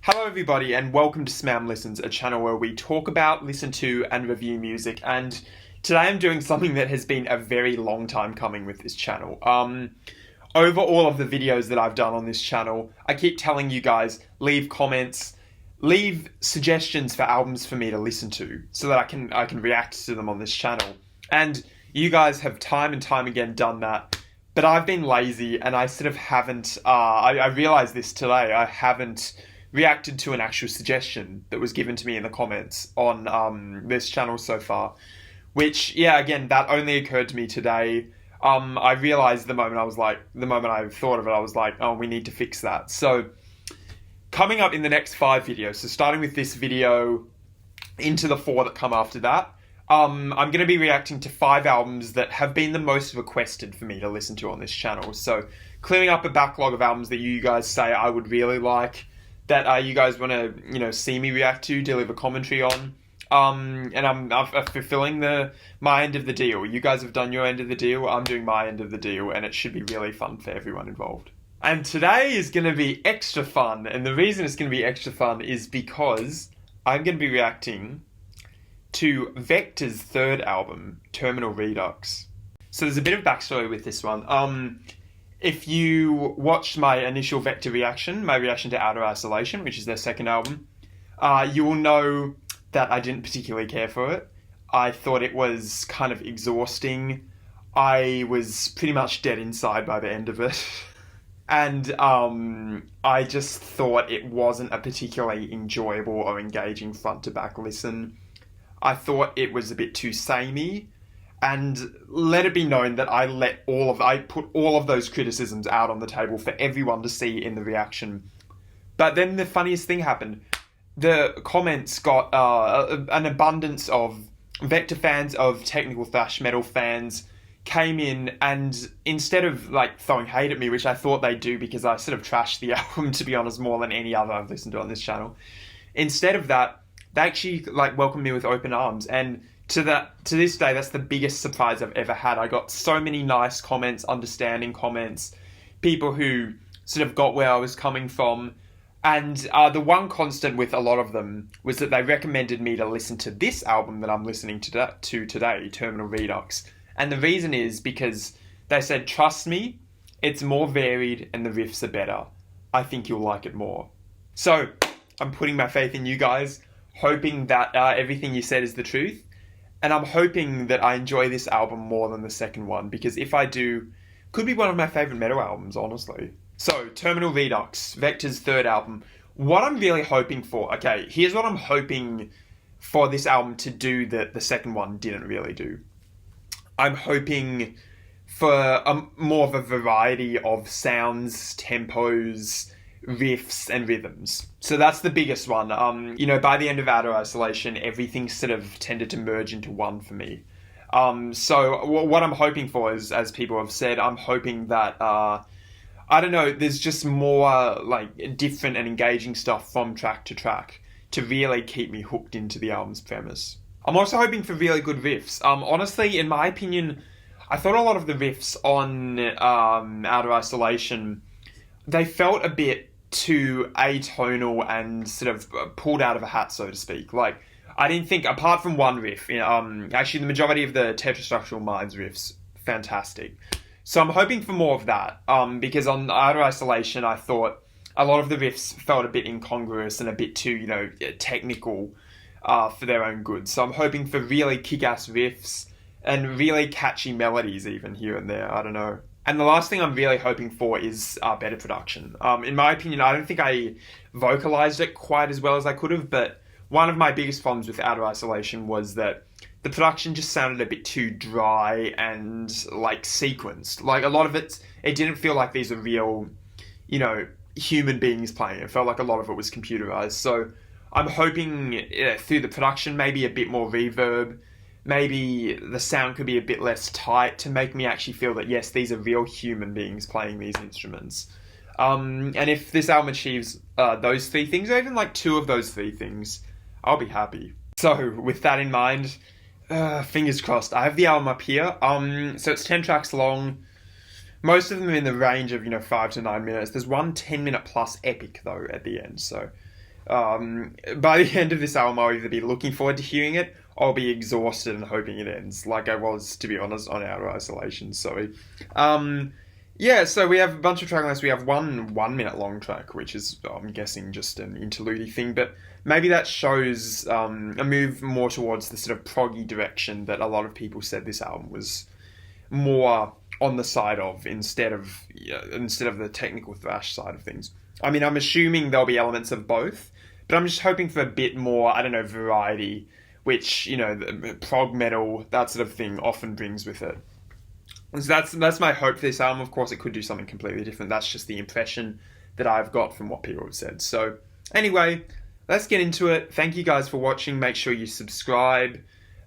Hello everybody and welcome to SMAM Listens, a channel where we talk about, listen to and review music, and today I'm doing something that has been a very long time coming with this channel. Over all of the videos that I've done on this channel, I keep telling you guys, leave comments, leave suggestions for albums for me to listen to so that I can react to them on this channel. And you guys have time and time again done that, but I've been lazy and I sort of haven't, I realized this today, I haven't reacted to an actual suggestion that was given to me in the comments on this channel so far, which, yeah, again, that only occurred to me today. I realized the moment I thought of it, I was like, oh, we need to fix that. So coming up in the next 5 videos, so starting with this video into the 4 that come after that, I'm going to be reacting to 5 albums that have been the most requested for me to listen to on this channel. So clearing up a backlog of albums that you guys say I would really like, that you guys want to, see me react to, deliver commentary on. And I'm fulfilling my end of the deal. You guys have done your end of the deal, I'm doing my end of the deal, and it should be really fun for everyone involved. And today is going to be extra fun, and the reason it's going to be extra fun is because I'm going to be reacting to VEKTOR's third album, Terminal Redux. So there's a bit of backstory with this one. If you watched my initial VEKTOR reaction, my reaction to Outer Isolation, which is their second album, you will know that I didn't particularly care for it. I thought it was kind of exhausting. I was pretty much dead inside by the end of it. And I just thought it wasn't a particularly enjoyable or engaging front-to-back listen. I thought it was a bit too samey. And let it be known that I put all of those criticisms out on the table for everyone to see in the reaction. But then the funniest thing happened. The comments got an abundance of VEKTOR fans, of technical thrash metal fans, came in, and instead of throwing hate at me, which I thought they'd do because I sort of trashed the album, to be honest, more than any other I've listened to on this channel, instead of that, they actually welcomed me with open arms. And to this day, that's the biggest surprise I've ever had. I got so many nice comments, understanding comments, people who sort of got where I was coming from. And the one constant with a lot of them was that they recommended me to listen to this album that I'm listening to today, Terminal Redux. And the reason is because they said, trust me, it's more varied and the riffs are better. I think you'll like it more. So I'm putting my faith in you guys, hoping that everything you said is the truth. And I'm hoping that I enjoy this album more than the second one, because if I do, it could be one of my favourite metal albums, honestly. So, Terminal Redux, VEKTOR's third album. What I'm really hoping for, okay, here's what I'm hoping for this album to do that the second one didn't really do. I'm hoping for more of a variety of sounds, tempos, riffs and rhythms. So that's the biggest one. By the end of Outer Isolation, everything sort of tended to merge into one for me. So what I'm hoping for is, as people have said, I'm hoping that, there's just more different and engaging stuff from track to track to really keep me hooked into the album's premise. I'm also hoping for really good riffs. Honestly, in my opinion, I thought a lot of the riffs on Outer Isolation, they felt a bit too atonal and sort of pulled out of a hat, so to speak. I didn't think, apart from one riff, actually the majority of the Tetrastructural Minds riffs, fantastic. So I'm hoping for more of that, because on Outer Isolation, I thought a lot of the riffs felt a bit incongruous and a bit too, technical for their own good. So I'm hoping for really kick-ass riffs and really catchy melodies even here and there, I don't know. And the last thing I'm really hoping for is better production. In my opinion, I don't think I vocalized it quite as well as I could have, but one of my biggest problems with Outer Isolation was that the production just sounded a bit too dry and sequenced. A lot of it didn't feel like these are real, human beings playing. It felt like a lot of it was computerized. So I'm hoping through the production, maybe a bit more reverb, maybe the sound could be a bit less tight to make me actually feel that, yes, these are real human beings playing these instruments. And if this album achieves those 3 things, or even 2 of those 3 things, I'll be happy. So with that in mind, fingers crossed. I have the album up here. So it's 10 tracks long. Most of them are in the range of, 5 to 9 minutes. There's one 10-minute plus epic, though, at the end. So By the end of this album, I'll either be looking forward to hearing it, or I'll be exhausted and hoping it ends, like I was, to be honest, on Outer Isolation. So, yeah, so we have a bunch of track lists. We have one 1 minute long track, which is, I'm guessing, just an interlude thing, but maybe that shows a move more towards the sort of proggy direction that a lot of people said this album was more on the side of, instead of the technical thrash side of things. I mean, I'm assuming there'll be elements of both, but I'm just hoping for a bit more, I don't know, variety, which, you know, the prog metal, that sort of thing, often brings with it. So that's my hope for this album. Of course, it could do something completely different. That's just the impression that I've got from what people have said. So, anyway, let's get into it. Thank you guys for watching. Make sure you subscribe.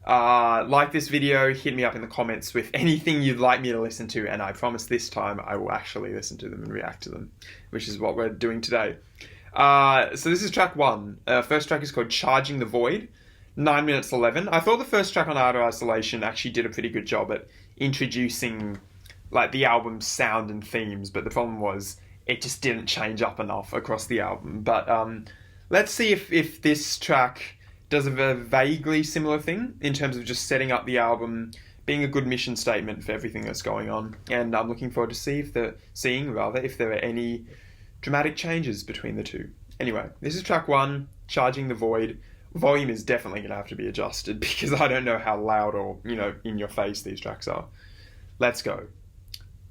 Like this video, hit me up in the comments with anything you'd like me to listen to, and I promise this time I will actually listen to them and react to them, which is what we're doing today. So this is track 1. First track is called Charging the Void, 9 minutes 11. I thought the first track on Outer Isolation actually did a pretty good job at introducing like the album's sound and themes, but the problem was it just didn't change up enough across the album. But let's see if this track does a vaguely similar thing in terms of just setting up the album, being a good mission statement for everything that's going on. And I'm looking forward to seeing if there are any dramatic changes between the two. Anyway, this is track 1, Charging the Void. Volume is definitely going to have to be adjusted because I don't know how loud or, you know, in your face these tracks are. Let's go.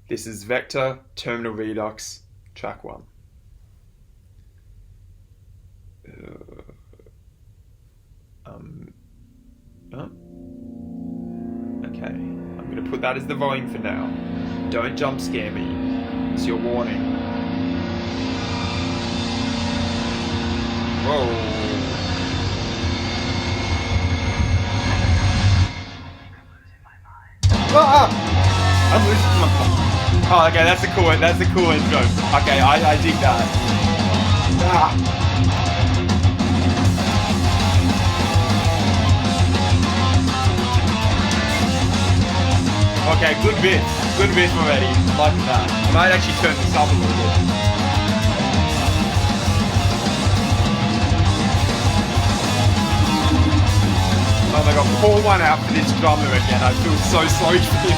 This is VEKTOR, Terminal Redux, track 1. Okay, I'm going to put that as the volume for now. Don't jump scare me. It's your warning. Whoa. I'm losing my mind. Oh, okay, that's a cool intro. Okay, I dig that. Okay, good bit already. Like that. I might actually turn this up a little bit. Oh my god, pour one out for this drummer again. I feel so sorry for him.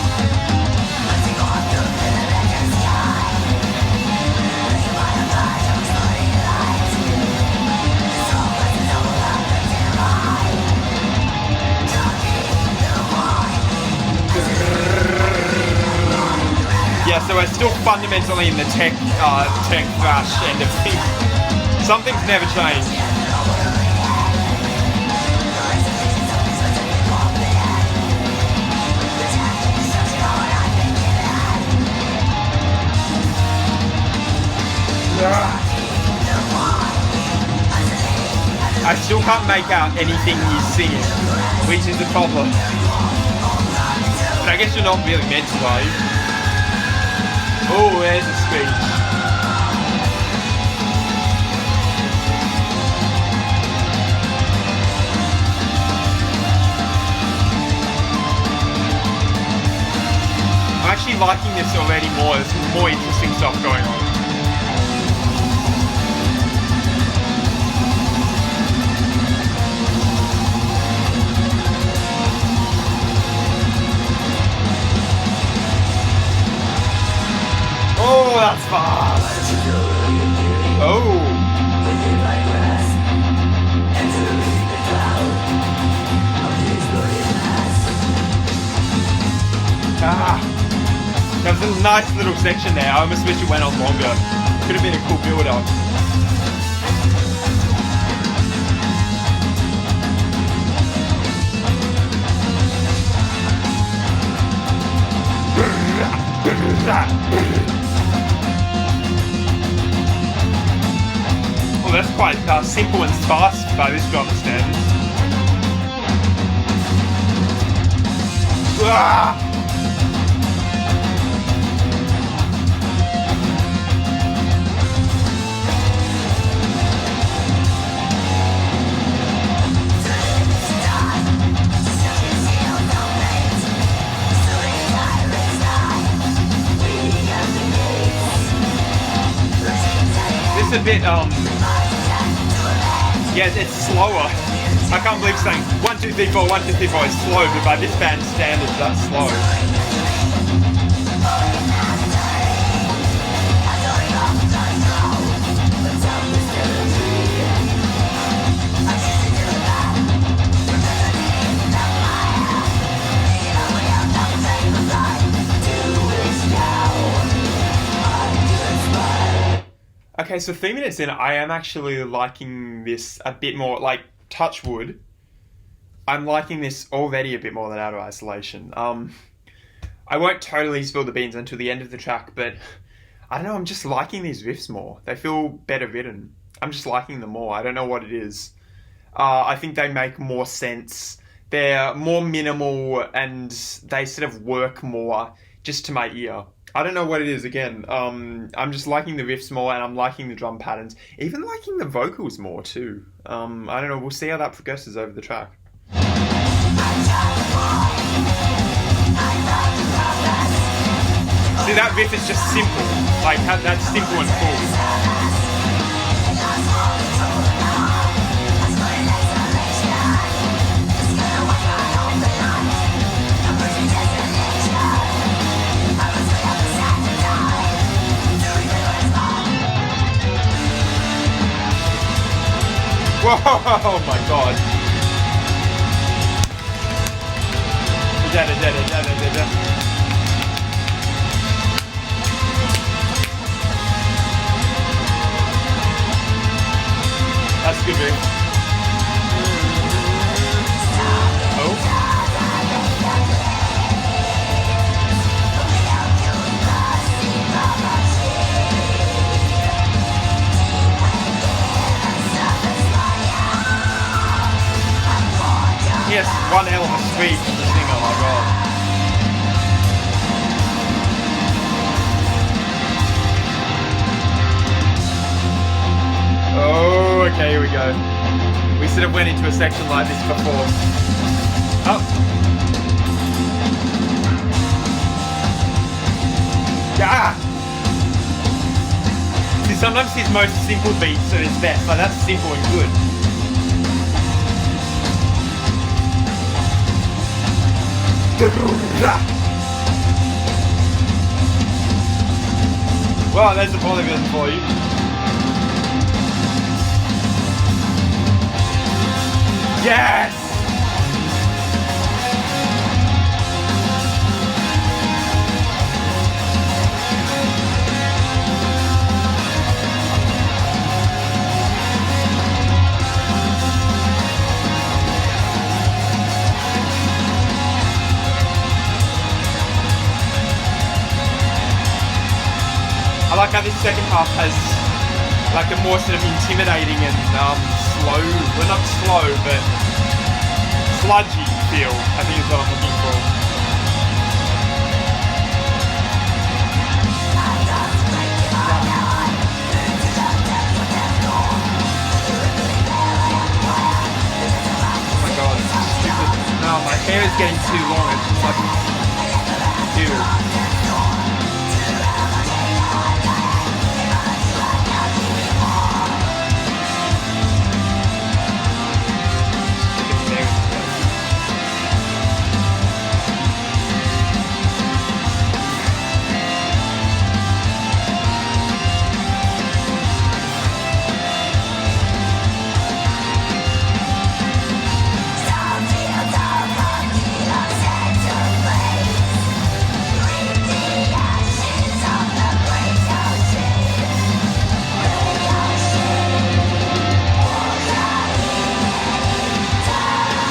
Yeah, so we're still fundamentally in the tech thrash end of things. Something's never changed. I still can't make out anything he's singing, which is the problem. But I guess you're not really meant to, are you? Oh, there's a speech. I'm actually liking this already more. There's some more interesting stuff going on. Oh, that's fast! Oh! That was a nice little section there. I almost wish it went on longer. Could have been a cool build-up. Well, that's quite simple and sparse by this drummer standards. This is a bit Yeah, it's slower. I can't believe saying 1, 2, 3, 4, 1, 2, 3, 4 is slow, but by this band's standards, that's slow. Okay, so 3 minutes in, I am actually liking this a bit more, like, touch wood. I'm liking this already a bit more than Out of Isolation. I won't totally spill the beans until the end of the track, but I don't know, I'm just liking these riffs more. They feel better written. I'm just liking them more. I don't know what it is. I think they make more sense. They're more minimal and they sort of work more just to my ear. I don't know what it is, again. I'm just liking the riffs more and I'm liking the drum patterns. Even liking the vocals more too. I don't know, we'll see how that progresses over the track. See, that riff is just simple. Like, that's simple and cool. Whoa, oh my god. That's good, dude. Oh. Yes, one hell of a sweep for the singer, oh my god. Oh, okay, here we go. We sort of went into a section like this before. Oh. Yeah! See, sometimes his most simple beats are his best. Like, that's simple and good. Well, there's the polygon for you. Yes! I like how this second half has like a more sort of intimidating and slow, well not slow, but sludgy feel, I think is what I'm looking for. Oh my god, it's stupid. No, my hair is getting too long, it's just like, ew.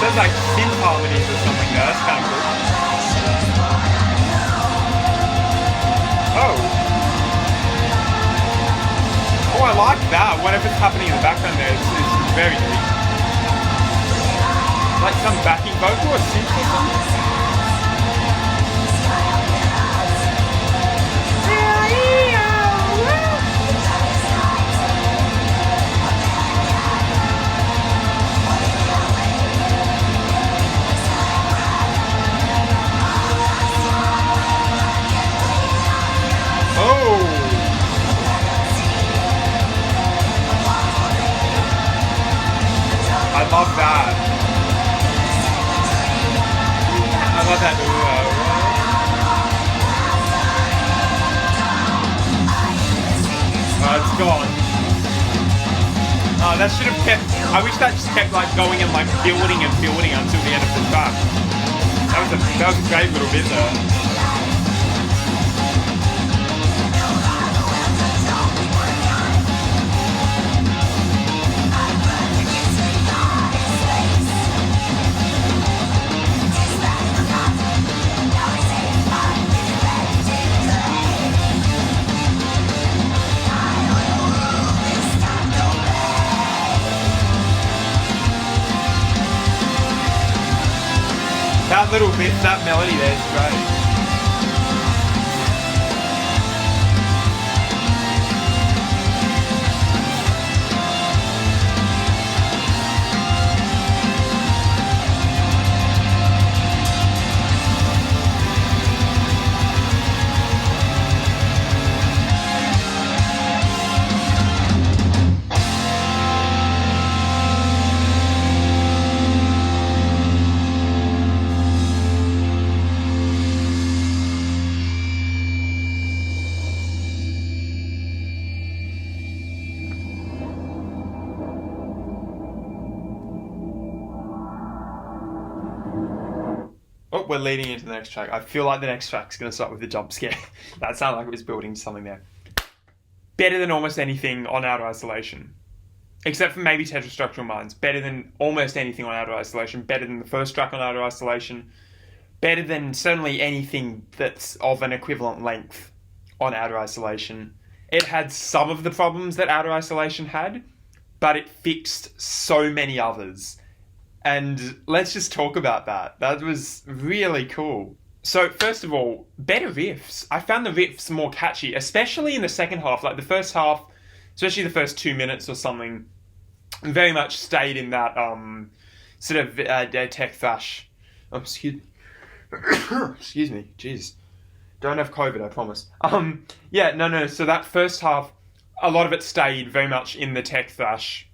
Sounds like synth harmonies or something there, that's kind of cool. Oh. Oh, I like that. Whatever's happening in the background there is very neat. Like some backing vocal or synth or something. love that. I love that. Oh, it's gone. Oh, that should have kept. I wish that just kept like going and like building and building until the end of the track. That was a great little bit there. That little bit, that melody there is great. Oh, we're leading into the next track. I feel like the next track's going to start with a jump scare. That sounded like it was building something there. Better than almost anything on Outer Isolation. Except for maybe Tetrastructural Minds. Better than almost anything on Outer Isolation. Better than the first track on Outer Isolation. Better than certainly anything that's of an equivalent length on Outer Isolation. It had some of the problems that Outer Isolation had, but it fixed so many others. And let's just talk about that. That was really cool. So, first of all, better riffs. I found the riffs more catchy, especially in the second half. Like the first half, especially the first 2 minutes or something, very much stayed in that sort of tech thrash. Oh, excuse me. Excuse me. Jeez. Don't have COVID, I promise. Yeah, no. So that first half, a lot of it stayed very much in the tech thrash,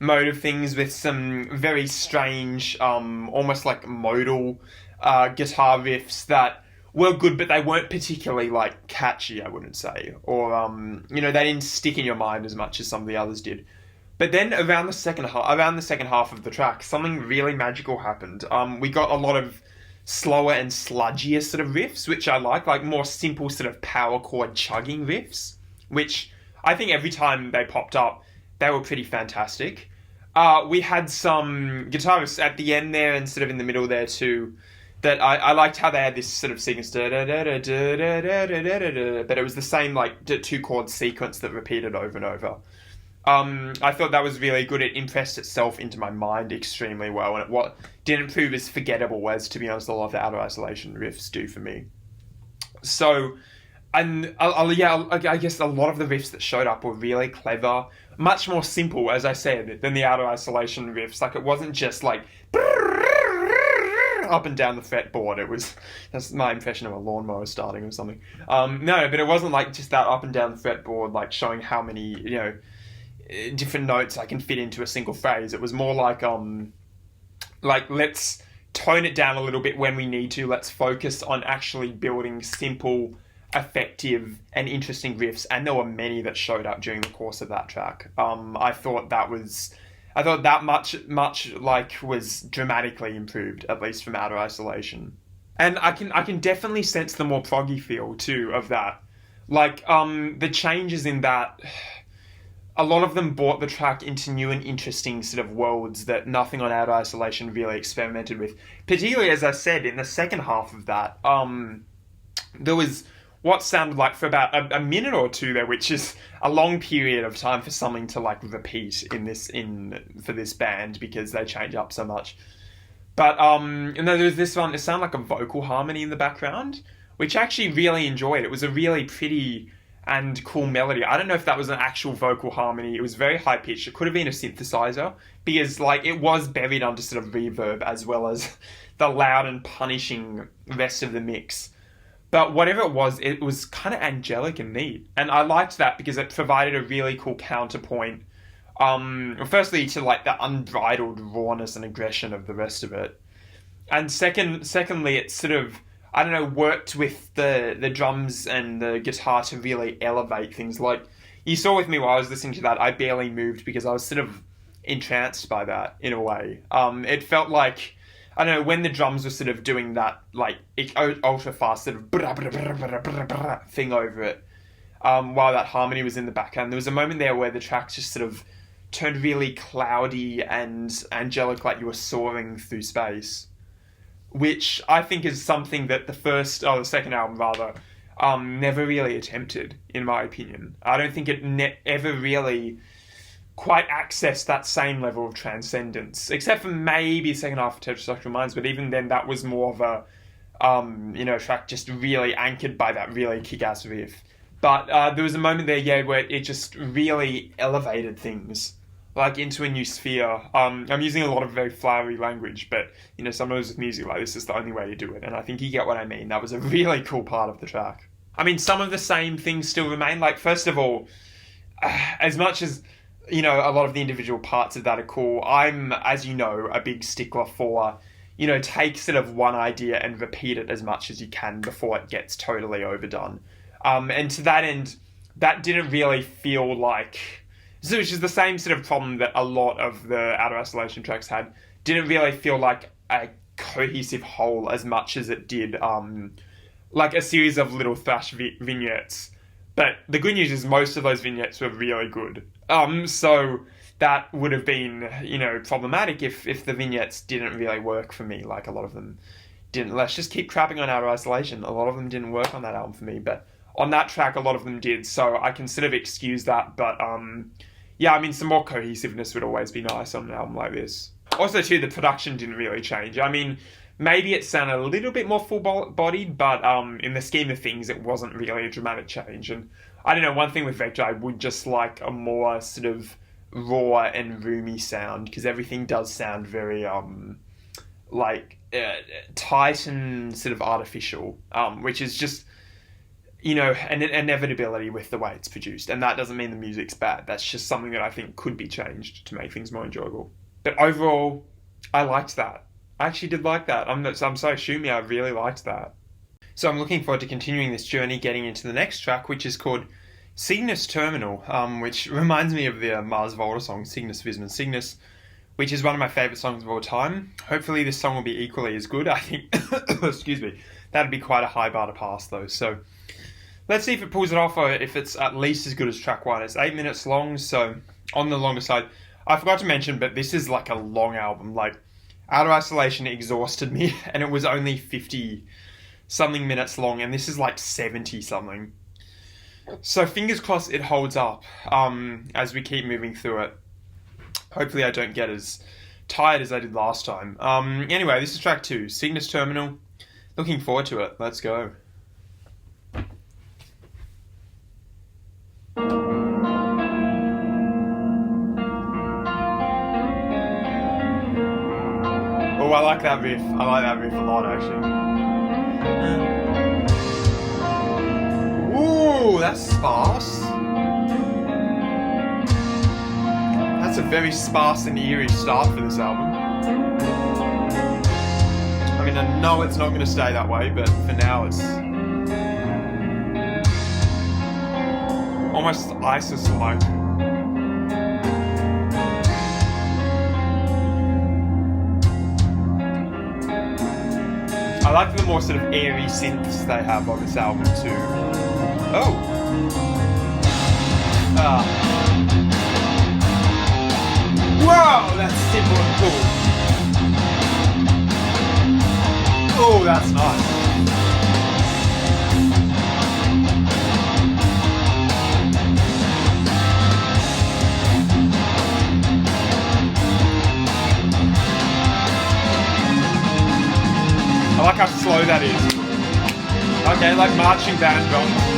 mode of things with some very strange, almost like modal guitar riffs that were good, but they weren't particularly like catchy, I wouldn't say, or they didn't stick in your mind as much as some of the others did. But then around the second half of the track, something really magical happened. We got a lot of slower and sludgier sort of riffs, which I like more simple sort of power chord chugging riffs, which I think every time they popped up, they were pretty fantastic. We had some guitarists at the end there and sort of in the middle there too, that I liked how they had this sort of Cygnus, but it was the same like 2-chord sequence that repeated over and over. I thought that was really good. It impressed itself into my mind extremely well, and it didn't prove as forgettable as, to be honest, a lot of the Outer Isolation riffs do for me. So, and I guess a lot of the riffs that showed up were really clever, much more simple, as I said, than the Outer Isolation riffs. Like, it wasn't just like up and down the fretboard. That's my impression of a lawnmower starting or something. No, but it wasn't like just that up and down the fretboard, like showing how many, different notes I can fit into a single phrase. It was more like let's tone it down a little bit when we need to. Let's focus on actually building simple, effective, and interesting riffs. And there were many that showed up during the course of that track. I thought that much like was dramatically improved, at least from Outer Isolation. And I can definitely sense the more proggy feel too of that. Like the changes in that, a lot of them brought the track into new and interesting sort of worlds that nothing on Outer Isolation really experimented with. Particularly, as I said, in the second half of that, there was what sounded like for about a minute or two there, which is a long period of time for something to like repeat for this band because they change up so much. But and then there was this one. It sounded like a vocal harmony in the background, which I actually really enjoyed. It was a really pretty and cool melody. I don't know if that was an actual vocal harmony. It was very high pitched. It could have been a synthesizer because like it was buried under sort of reverb as well as the loud and punishing rest of the mix. But whatever it was kind of angelic and neat. And I liked that because it provided a really cool counterpoint Firstly, to like the unbridled rawness and aggression of the rest of it, and secondly, it sort of, I don't know, worked with the drums and the guitar to really elevate things. Like you saw with me while I was listening to that, I barely moved because I was sort of entranced by that in a way. It felt like, I don't know, when the drums were sort of doing that like ultra fast sort of thing over it, while that harmony was in the background, there was a moment there where the tracks just sort of turned really cloudy and angelic, like you were soaring through space, which I think is something that the second album rather, never really attempted, in my opinion. I don't think it ever really quite accessed that same level of transcendence, except for maybe the second half of Tetrasexual Minds, but even then that was more of a, track just really anchored by that really kick-ass riff. But there was a moment there, where it just really elevated things, like into a new sphere. I'm using a lot of very flowery language, but, sometimes with music like this is the only way to do it, and I think you get what I mean. That was a really cool part of the track. I mean, some of the same things still remain. Like, first of all, as much as, a lot of the individual parts of that are cool, I'm, as you know, a big stickler for, take sort of one idea and repeat it as much as you can before it gets totally overdone. And to that end, that didn't really feel like... So, which is the same sort of problem that a lot of the Outer Isolation tracks had. Didn't really feel like a cohesive whole as much as it did, like a series of little thrash vignettes. But the good news is most of those vignettes were really good. So that would have been, problematic if the vignettes didn't really work for me, like a lot of them didn't. Let's just keep crapping on Outer Isolation. A lot of them didn't work on that album for me, but on that track, a lot of them did, so I can sort of excuse that, but, some more cohesiveness would always be nice on an album like this. Also, too, the production didn't really change. I mean, maybe it sounded a little bit more full-bodied, but in the scheme of things, it wasn't really a dramatic change. And I don't know, one thing with Vector, I would just like a more sort of raw and roomy sound, because everything does sound very, tight and sort of artificial, which is just... an inevitability with the way it's produced. And that doesn't mean the music's bad. That's just something that I think could be changed to make things more enjoyable. But overall, I liked that. I actually did like that. I'm so assuming I really liked that. So I'm looking forward to continuing this journey, getting into the next track, which is called Cygnus Terminal, which reminds me of the Mars Volta song, Cygnus Visma Cygnus, which is one of my favourite songs of all time. Hopefully this song will be equally as good. I think, excuse me, that'd be quite a high bar to pass though. So let's see if it pulls it off, or if it's at least as good as track 1. It's 8 minutes long, so on the longer side. I forgot to mention, but this is like a long album. Like, Outer Isolation exhausted me, and it was only 50-something minutes long, and this is like 70-something. So fingers crossed it holds up as we keep moving through it. Hopefully I don't get as tired as I did last time. Anyway, this is track 2, Cygnus Terminal. Looking forward to it. Let's go. Oh, I like that riff. I like that riff a lot, actually. Ooh, that's sparse. That's a very sparse and eerie start for this album. I mean, I know it's not going to stay that way, but for now it's almost ISIS-like. I like the more sort of airy synths they have on this album too. Oh! Wow, that's simple and cool. Oh, that's nice. I like how slow that is. Okay, like marching band drums.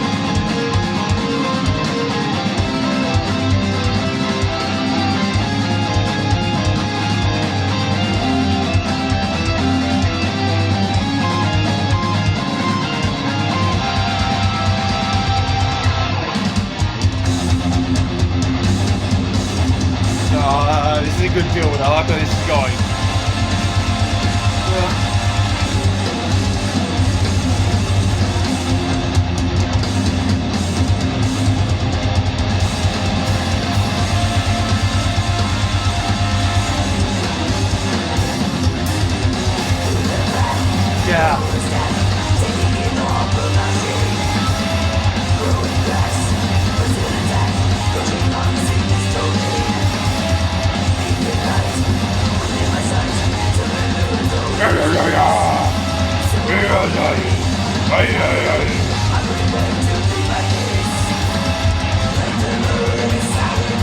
This is a good build. I like where this is going. Yeah.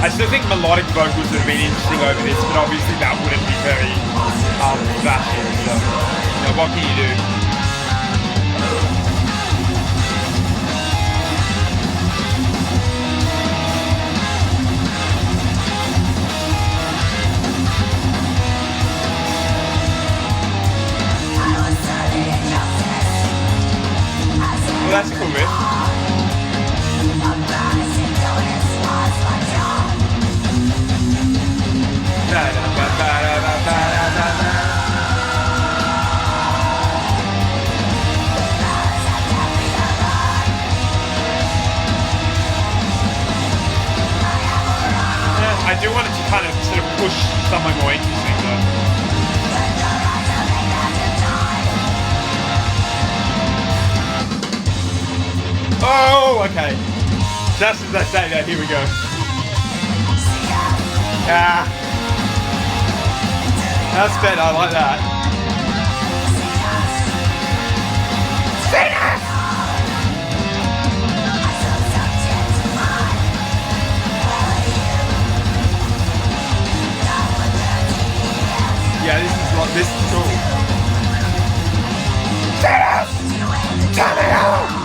I still think melodic vocals would have been interesting over this, but obviously that wouldn't be very fashion. So, you know, what can you do? Well, that's a cool riff. I do want it to kind of sort of push somewhere more interesting though. Oh, okay. Just as I say that, here we go. Ah. That's better, I like that. Cygnus! Yeah, this is cool. Cygnus! Terminal!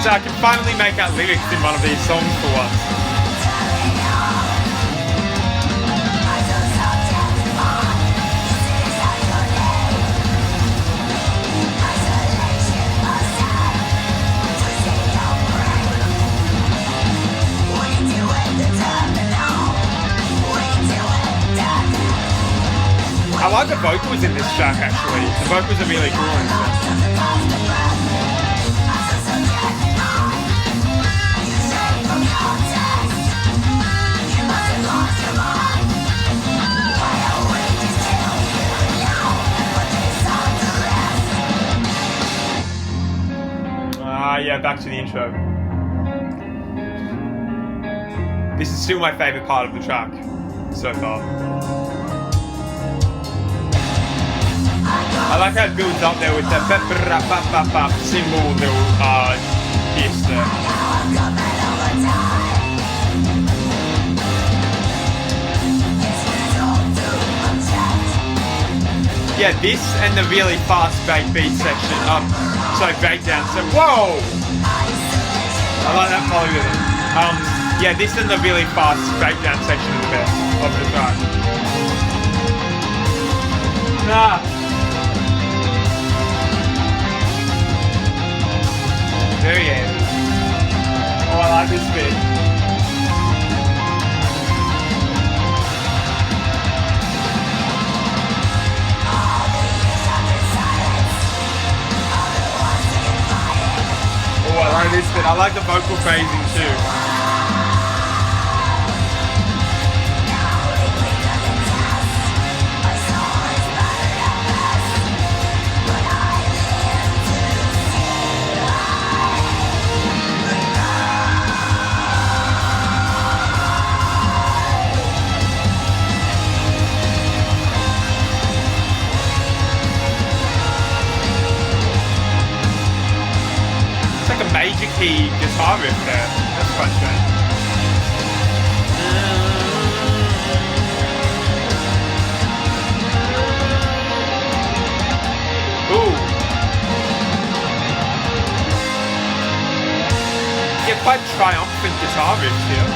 So I can finally make out lyrics in one of these songs for once. I like the vocals in this track actually. The vocals are really cool and stuff. Yeah, back to the intro. This is still my favourite part of the track so far. I like how it builds up there with the cymbal little hiss there. Yeah, this and the really fast breakbeat section. Breakdown. So whoa! I like that polyrhythm. Yeah, this and the really fast breakdown section are the best of the track. Very heavy. Oh, I like this bit. Oh, I like this bit. I like the vocal phrasing too. Major key guitar riff there. That's quite strange. quite triumphant guitar riffs here.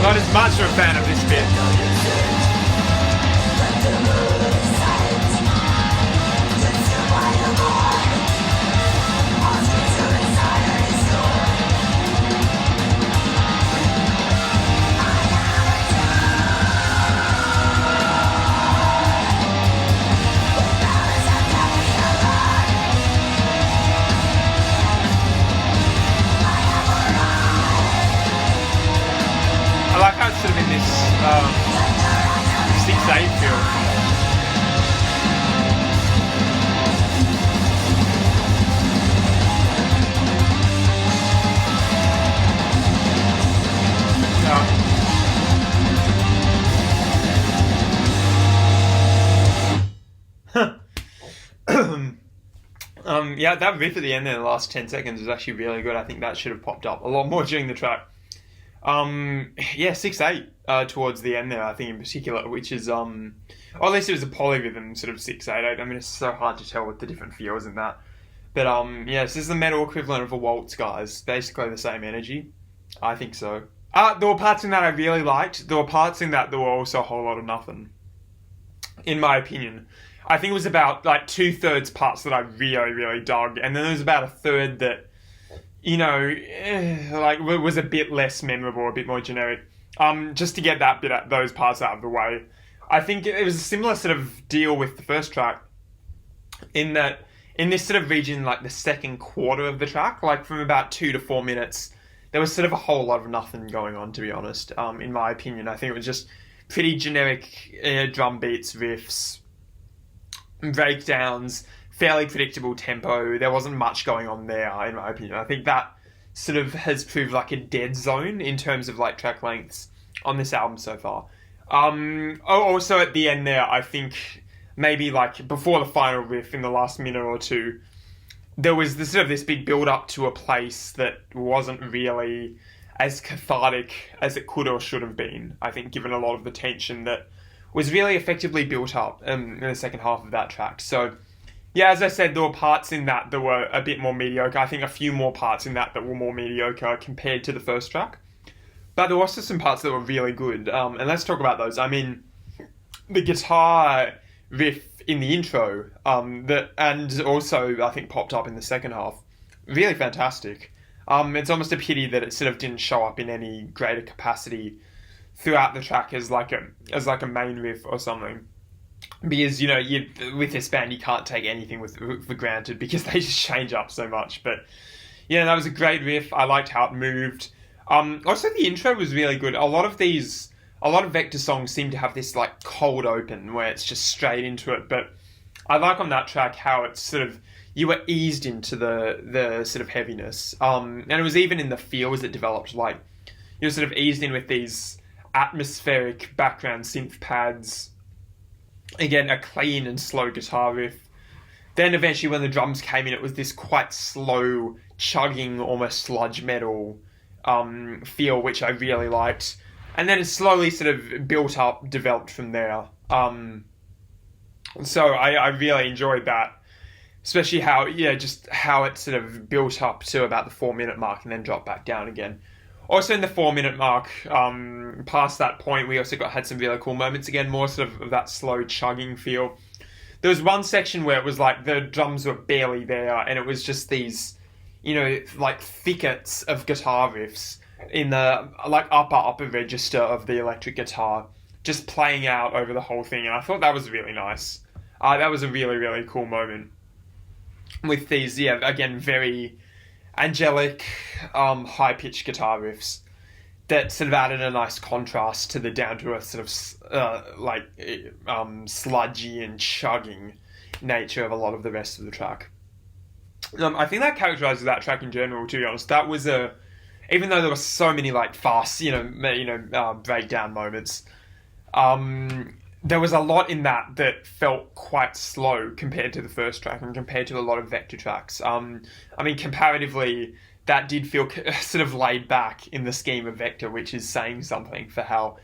Not as much of a fan of this bit. I like how it's sort of in this 6/8 feel. Yeah, that riff at the end there, the last 10 seconds, is actually really good. I think that should have popped up a lot more during the track. Yeah, 6/8 towards the end there, I think in particular, which is or at least it was a polyrhythm sort of 6/8. I mean, it's so hard to tell with the different feels in that. But yeah, this is the metal equivalent of a waltz, guys. Basically the same energy. I think so. There were parts in that I really liked. There were parts in that were also a whole lot of nothing, in my opinion. I think it was about like 2/3 parts that I really, really dug, and then there was about a third that, you know, like was a bit less memorable, a bit more generic. Just to get those parts out of the way. I think it was a similar sort of deal with the first track, in that in this sort of region, like the second quarter of the track, like from about 2 to 4 minutes, there was sort of a whole lot of nothing going on, to be honest. In my opinion, I think it was just pretty generic drum beats, riffs, breakdowns, fairly predictable tempo. There wasn't much going on there, in my opinion. I think that sort of has proved like a dead zone in terms of like track lengths on this album so far. Also at the end there, I think maybe like before the final riff in the last minute or two, there was this big build up to a place that wasn't really as cathartic as it could or should have been. I think, given a lot of the tension that was really effectively built up in the second half of that track. So, yeah, as I said, there were parts in that were a bit more mediocre. I think a few more parts in that were more mediocre compared to the first track. But there were also some parts that were really good. And let's talk about those. I mean, the guitar riff in the intro, and also I think popped up in the second half, really fantastic. It's almost a pity that it sort of didn't show up in any greater capacity throughout the track as like a main riff or something, because with this band you can't take anything for granted because they just change up so much. But yeah, that was a great riff. I liked how it moved. Also the intro was really good. A lot of VEKTOR songs seem to have this like cold open where it's just straight into it, but I like on that track how it's sort of, you were eased into the sort of heaviness, and it was even in the feels that developed, like you were sort of eased in with these atmospheric background synth pads, again a clean and slow guitar riff. Then eventually when the drums came in, it was this quite slow chugging, almost sludge metal feel, which I really liked. And then it slowly sort of built up, developed from there. So I really enjoyed that, especially how it sort of built up to about the 4-minute mark and then dropped back down again. Also in the 4-minute mark, past that point, we also had some really cool moments again, more sort of that slow chugging feel. There was one section where it was like the drums were barely there, and it was just these, like thickets of guitar riffs in the like upper register of the electric guitar, just playing out over the whole thing, and I thought that was really nice. That was a really, really cool moment with these, again, very angelic, high-pitched guitar riffs. that sort of added a nice contrast to the down-to-earth sort of sludgy and chugging nature of a lot of the rest of the track. I think that characterizes that track in general, to be honest. That was even though there were so many like fast, breakdown moments, there was a lot in that felt quite slow compared to the first track and compared to a lot of VEKTOR tracks. Comparatively, that did feel sort of laid back in the scheme of VEKTOR, which is saying something for how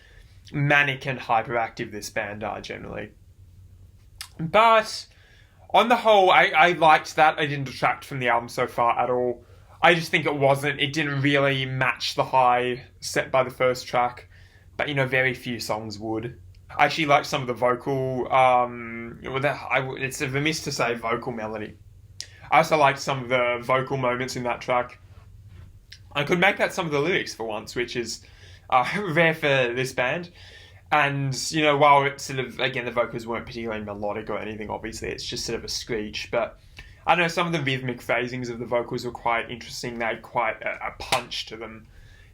manic and hyperactive this band are generally. But on the whole, I liked that. I didn't detract from the album so far at all. I just think it didn't really match the high set by the first track, but very few songs would. I actually liked some of the vocal, it's remiss to say vocal melody. I also liked some of the vocal moments in that track. I could make out some of the lyrics for once, which is rare for this band. And, while it sort of, again, the vocals weren't particularly melodic or anything, obviously, it's just sort of a screech. But I don't know, some of the rhythmic phrasings of the vocals were quite interesting. They had quite a punch to them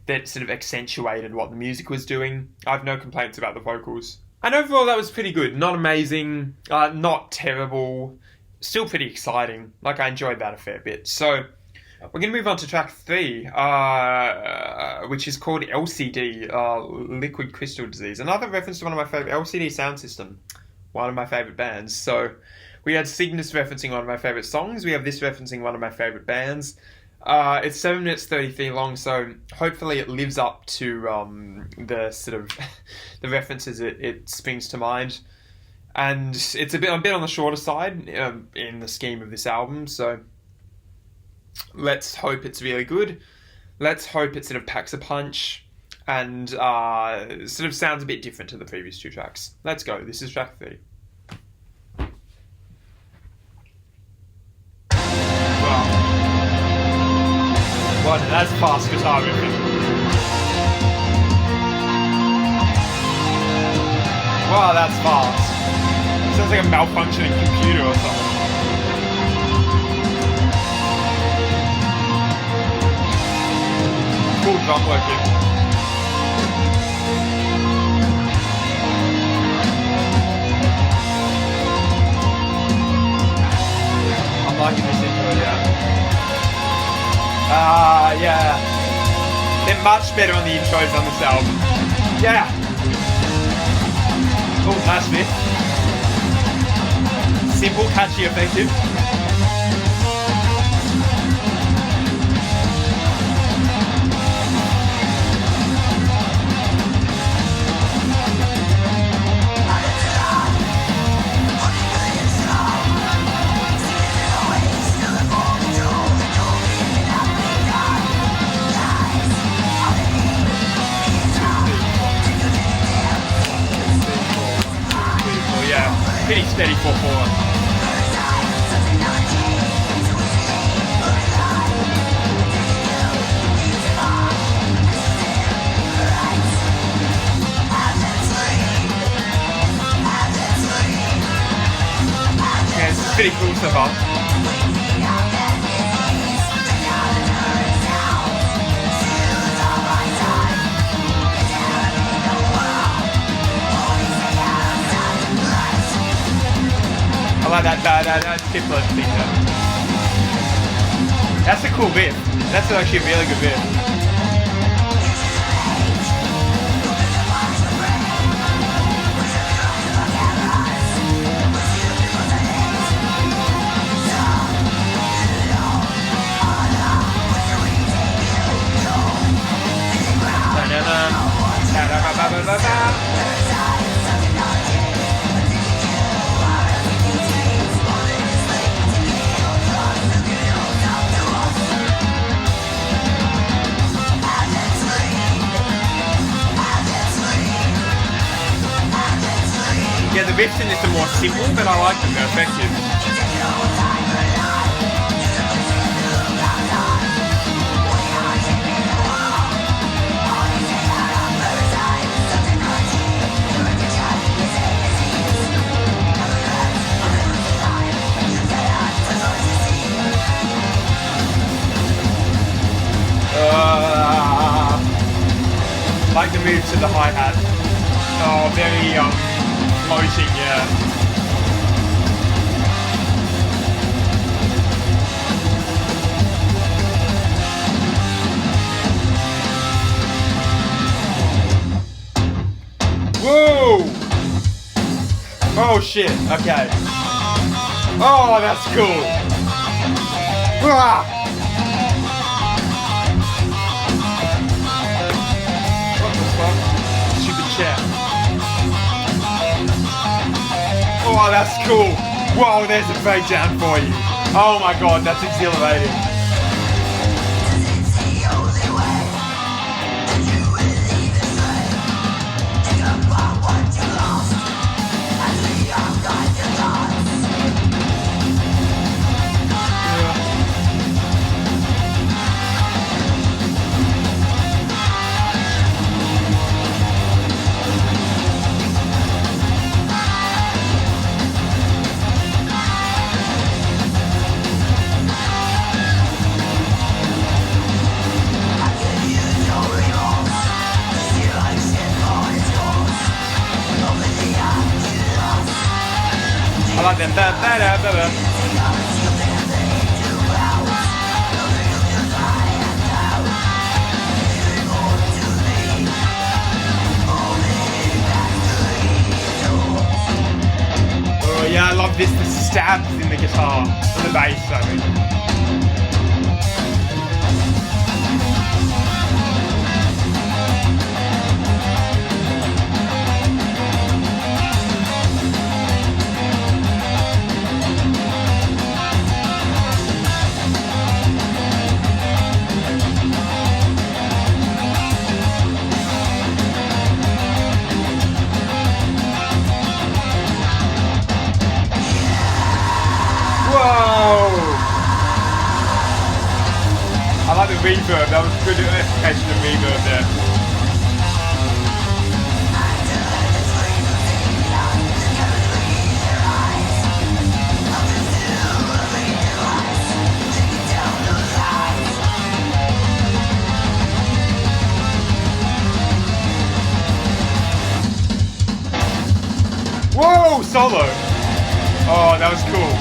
that sort of accentuated what the music was doing. I have no complaints about the vocals. And overall, that was pretty good. Not amazing, not terrible, still pretty exciting. Like, I enjoyed that a fair bit. So we're going to move on to track 3, which is called LCD, Liquid Crystal Disease. Another reference to one of my favourite, LCD Sound System, one of my favourite bands. So we had Cygnus referencing one of my favourite songs. We have this referencing one of my favourite bands. It's 7 minutes 33 long, so hopefully it lives up to the sort of the references it springs to mind. And it's a bit on the shorter side in the scheme of this album, so let's hope it's really good. Let's hope it sort of packs a punch and sort of sounds a bit different to the previous 2 tracks. Let's go. This is track 3. Wow, that's fast guitar riffing. Wow, that's fast. Sounds like a malfunctioning computer or something. Cool drum working. I'm liking this intro, yeah. Yeah. They're much better on the intros on this album. Yeah. Oh, nice bit. Simple, catchy, effective. Pretty steady 4/4. Yeah, this is pretty cool so far. I like that triplet thing there. That's a cool bit. That's actually a really good bit. Yeah, the riffs in this are more simple, but I like them, they're effective. Like the move to the hi-hat. Oh, very, floating, yeah. Whoa! Oh shit, okay. Oh, that's cool. Ah! What the fuck? Stupid chair. Oh, that's cool. Whoa, there's a breakdown for you. Oh my god, that's exhilarating. I like them. Oh yeah, I love this. The stabs in the guitar, or the bass, I mean. I like the reverb, that was good extra reverb there. Whoa, solo! Oh, that was cool.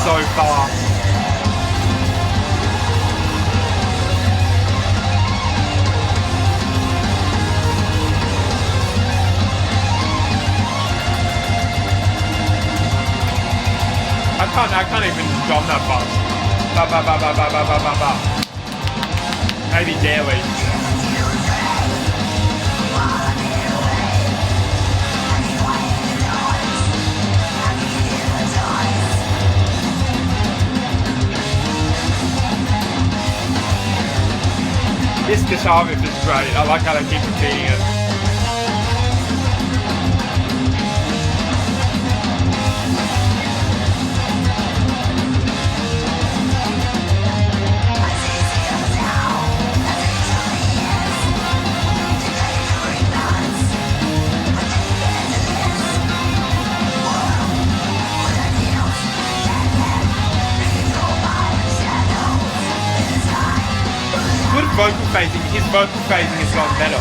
So fast. I can't even drum that fast. Ba ba ba ba ba ba ba ba ba. Maybe daily. This guitar riff is great. I like how they keep repeating it. Vocal phasing, his vocal phasing has gotten better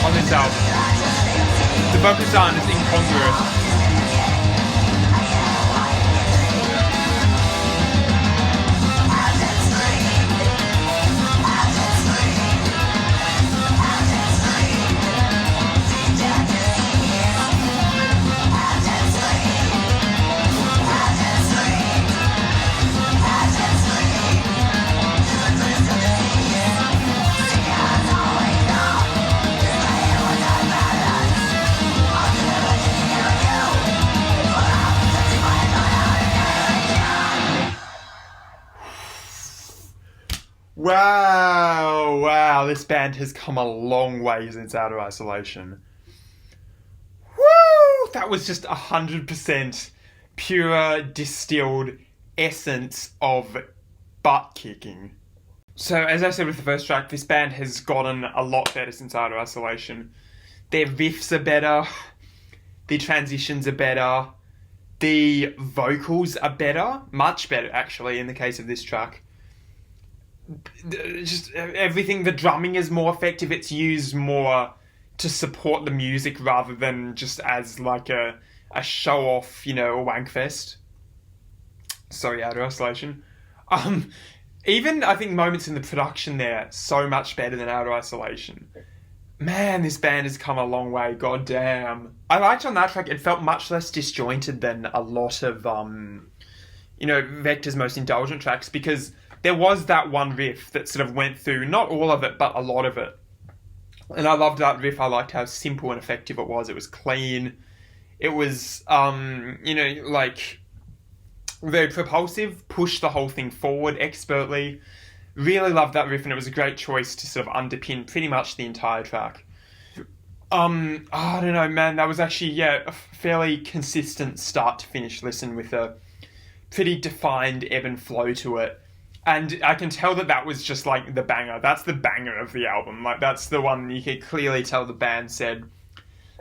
on this album. The vocals aren't as incongruous. Wow, this band has come a long way since Out of Isolation. Woo! That was just 100% pure distilled essence of butt kicking. So, as I said with the first track, this band has gotten a lot better since Art of Isolation. Their riffs are better, the transitions are better, the vocals are better, much better actually in the case of this track. Just everything, the drumming is more effective, it's used more to support the music rather than just as like a show off, a wank fest. Sorry, Art of Isolation. Even, I think, moments in the production there, so much better than Out of Isolation. Man, this band has come a long way, goddamn. I liked on that track, it felt much less disjointed than a lot of, Vektor's most indulgent tracks, because there was that one riff that sort of went through, not all of it, but a lot of it. And I loved that riff, I liked how simple and effective it was clean. It was, very propulsive, pushed the whole thing forward expertly. Really loved that riff, and it was a great choice to sort of underpin pretty much the entire track. I don't know, man, that was actually, a fairly consistent start to finish listen with a pretty defined ebb and flow to it. And I can tell that was just like the banger. That's the banger of the album. Like, that's the one you can clearly tell the band said,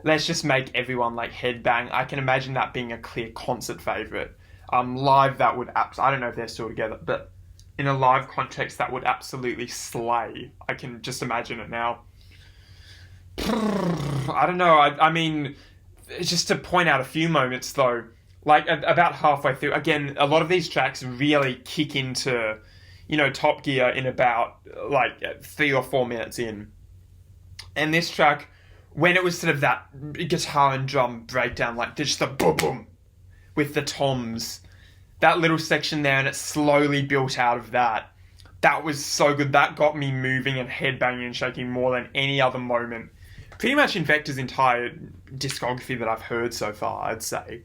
let's just make everyone like headbang. I can imagine that being a clear concert favourite. Live, that would I don't know if they're still together, but in a live context, that would absolutely slay. I can just imagine it now. I don't know. I mean, just to point out a few moments though, like about halfway through, again, a lot of these tracks really kick into, top gear in about like 3 or 4 minutes in. And this track, when it was sort of that guitar and drum breakdown, like just the boom boom with the toms, that little section there, and it slowly built out of that. That was so good. That got me moving and headbanging and shaking more than any other moment. Pretty much in Vektor's entire discography that I've heard so far, I'd say.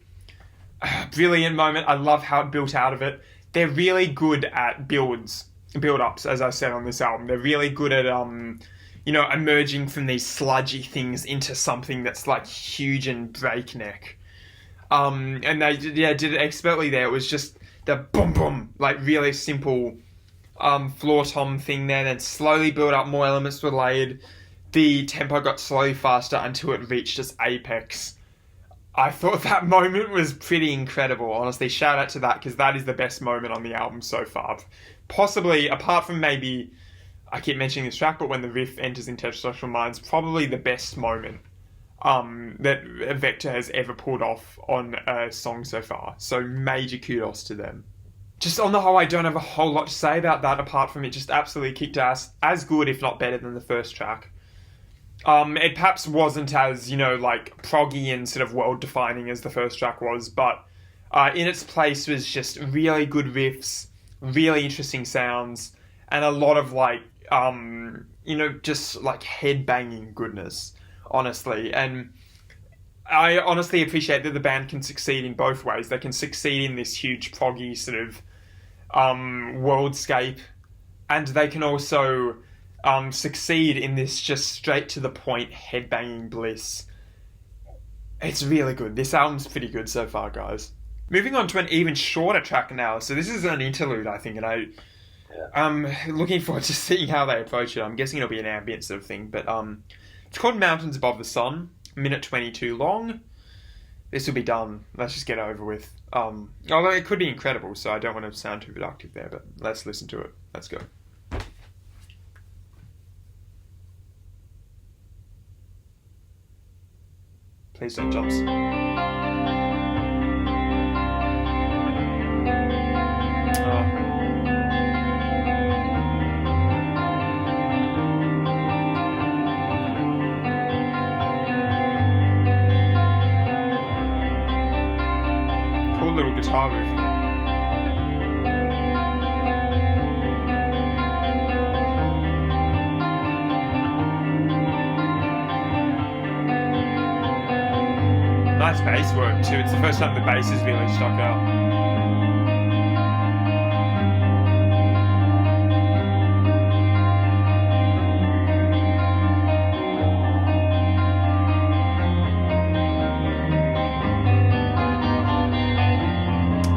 Brilliant moment. I love how it built out of it. They're really good at build-ups, as I said on this album. They're really good at, emerging from these sludgy things into something that's like huge and breakneck. And they did it expertly there. It was just the boom boom, like really simple floor tom thing there, then slowly built up, more elements were layered. The tempo got slowly faster until it reached its apex. I thought that moment was pretty incredible, honestly. Shout out to that, because that is the best moment on the album so far. Possibly, apart from maybe, I keep mentioning this track, but when the riff enters into Social Minds, probably the best moment that Vektor has ever pulled off on a song so far. So major kudos to them. Just on the whole, I don't have a whole lot to say about that, apart from it just absolutely kicked ass. As good, if not better, than the first track. It perhaps wasn't as, proggy and sort of world-defining as the first track was, but in its place was just really good riffs, really interesting sounds, and a lot of, just, head-banging goodness, honestly. And I honestly appreciate that the band can succeed in both ways. They can succeed in this huge, proggy sort of worldscape, and they can also succeed in this just straight to the point headbanging bliss. It's really good. This album's pretty good so far, guys. Moving on to an even shorter track now. So this is an interlude, I think, and I'm looking forward to seeing how they approach it. I'm guessing it'll be an ambient sort of thing, but it's called Mountains Above the Sun. 1:22 long. This will be done. Let's just get it over with. Although it could be incredible, so I don't want to sound too reductive there, but let's listen to it. Let's go. Please don't jumps. Cool little guitar riff. Nice bass work too. It's the first time the bass has really stuck out.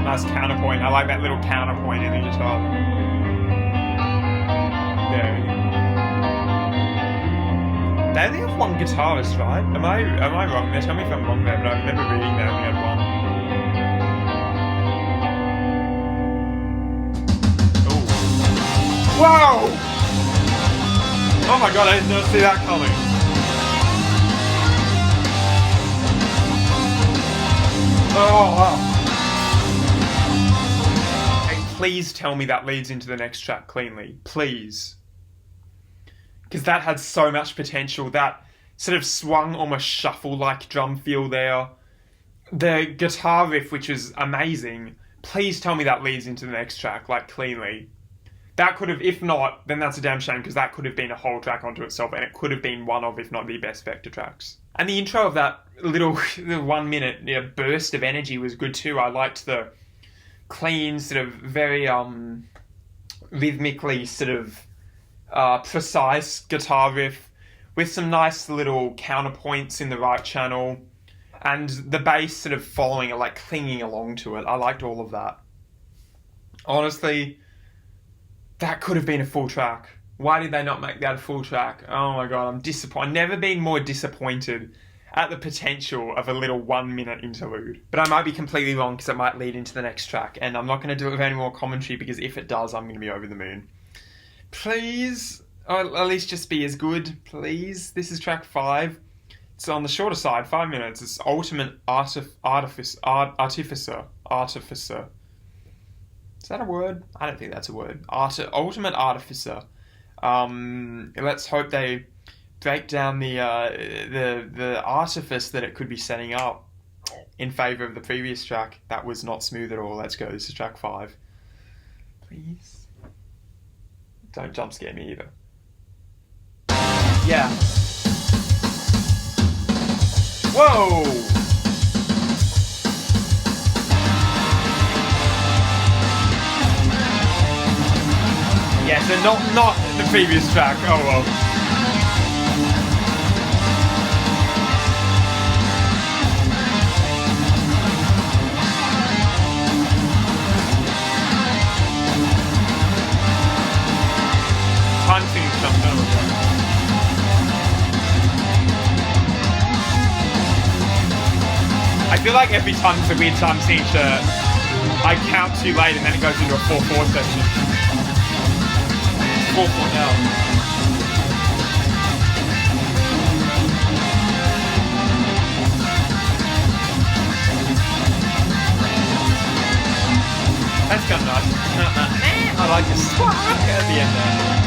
Nice counterpoint. I like that little counterpoint in the guitar. one guitarist, right? Am I wrong there? Tell me if I'm wrong there, but I remember reading that we had one. Oh. Whoa! Oh my god, I did not see that coming. Oh wow. Hey, please tell me that leads into the next track cleanly. Please. Because that had so much potential. That sort of swung, almost shuffle-like drum feel there. The guitar riff, which was amazing. Please tell me that leads into the next track, like, cleanly. That could have, if not, then that's a damn shame, because that could have been a whole track onto itself, and it could have been one of, if not the best Vektor tracks. And the intro of that little 1 minute burst of energy was good too. I liked the clean, sort of very rhythmically sort of precise guitar riff with some nice little counterpoints in the right channel, and the bass sort of following it, like clinging along to it. I liked all of that. Honestly, that could have been a full track. Why did they not make that a full track? Oh my god, I'm disappointed. I've never been more disappointed at the potential of a little 1 minute interlude. But I might be completely wrong, because it might lead into the next track, and I'm not going to do it with any more commentary, because if it does, I'm going to be over the moon. Please, or at least just be as good, please. This is track 5. It's on the shorter side, 5 minutes. It's Ultimate Artificer. Is that a word? I don't think that's a word. Ultimate Artificer. Let's hope they break down the artifice that it could be setting up in favour of the previous track. That was not smooth at all. Let's go. This is track 5. Please. Don't jump scare me either. Yeah. Whoa! Yeah, so not the previous track. Oh well. Time singing stuff. I feel like every time it's a weird time signature, I count too late and then it goes into a 4/4 section. 4/4 now. That's kind of nice. I like the swag at the end there.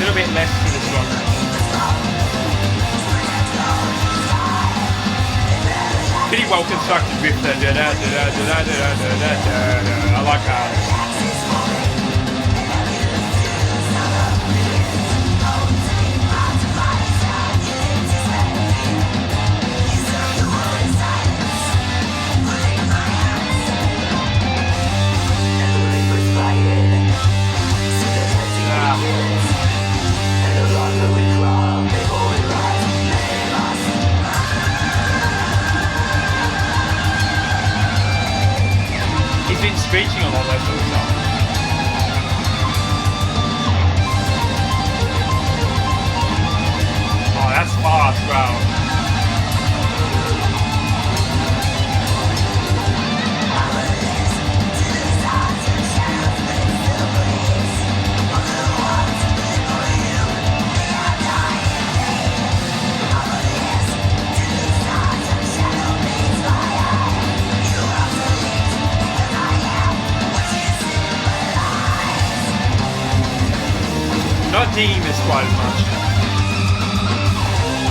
little bit less to this one. Pretty well constructed riff there. I like that. He's been screeching a lot lately. dinging this quite as much.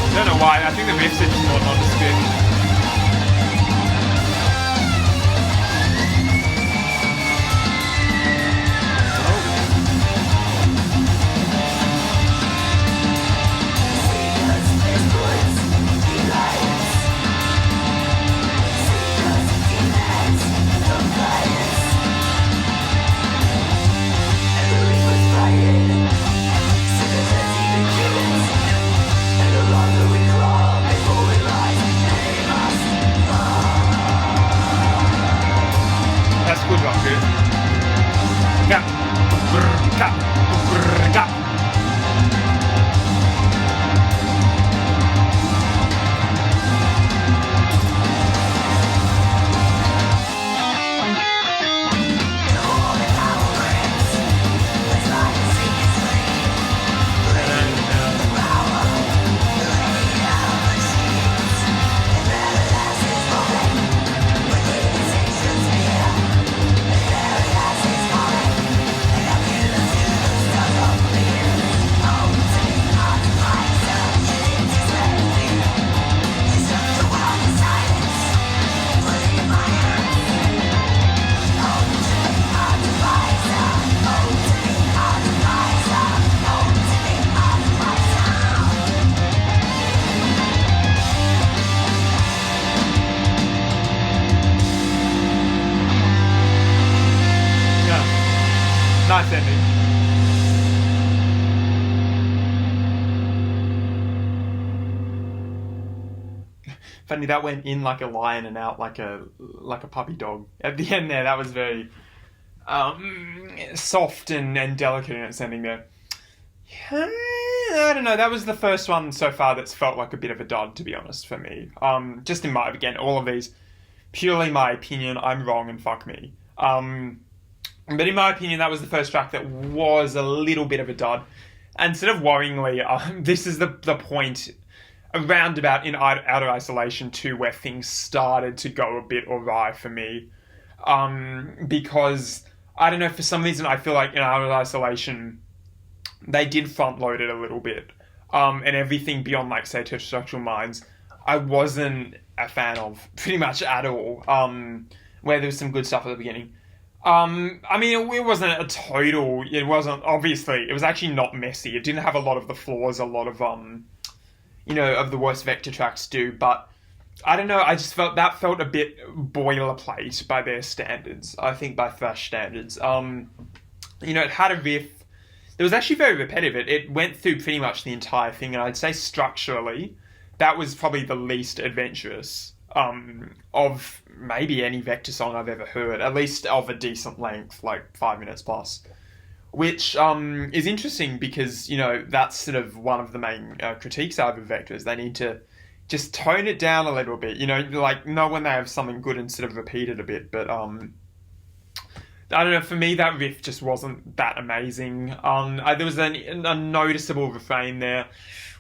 I don't know why. I think the riffs are just more nondescript. Nice ending. Funny, that went in like a lion and out like a puppy dog. At the end there, that was very soft and delicate in its ending there. Yeah, I don't know, that was the first one so far that's felt like a bit of a dud, to be honest, for me. Just in my, again, all of these, purely my opinion, I'm wrong and fuck me. But in my opinion, that was the first track that was a little bit of a dud. And sort of worryingly, this is the point around about in Outer Isolation 2 where things started to go a bit awry for me. Because, I don't know, for some reason I feel like in Outer Isolation, they did front load it a little bit. And everything beyond, like, say, Tetrastructural Minds, I wasn't a fan of pretty much at all. Where there was some good stuff at the beginning. I mean, it wasn't a total, it wasn't, obviously, it was actually not messy. It didn't have a lot of the flaws a lot of, you know, of the worst Vector tracks do, but I don't know, I just felt a bit boilerplate by their standards, I think by thrash standards. You know, it had a riff, it was actually very repetitive. It went through pretty much the entire thing, and I'd say structurally, that was probably the least adventurous of maybe any Vector song I've ever heard, at least of a decent length, like 5 minutes plus, which is interesting because, you know, that's sort of one of the main critiques I have of Vectors. They need to just tone it down a little bit, you know, like know when they have something good and sort of repeat it a bit, but I don't know, for me that riff just wasn't that amazing. There was a noticeable refrain there,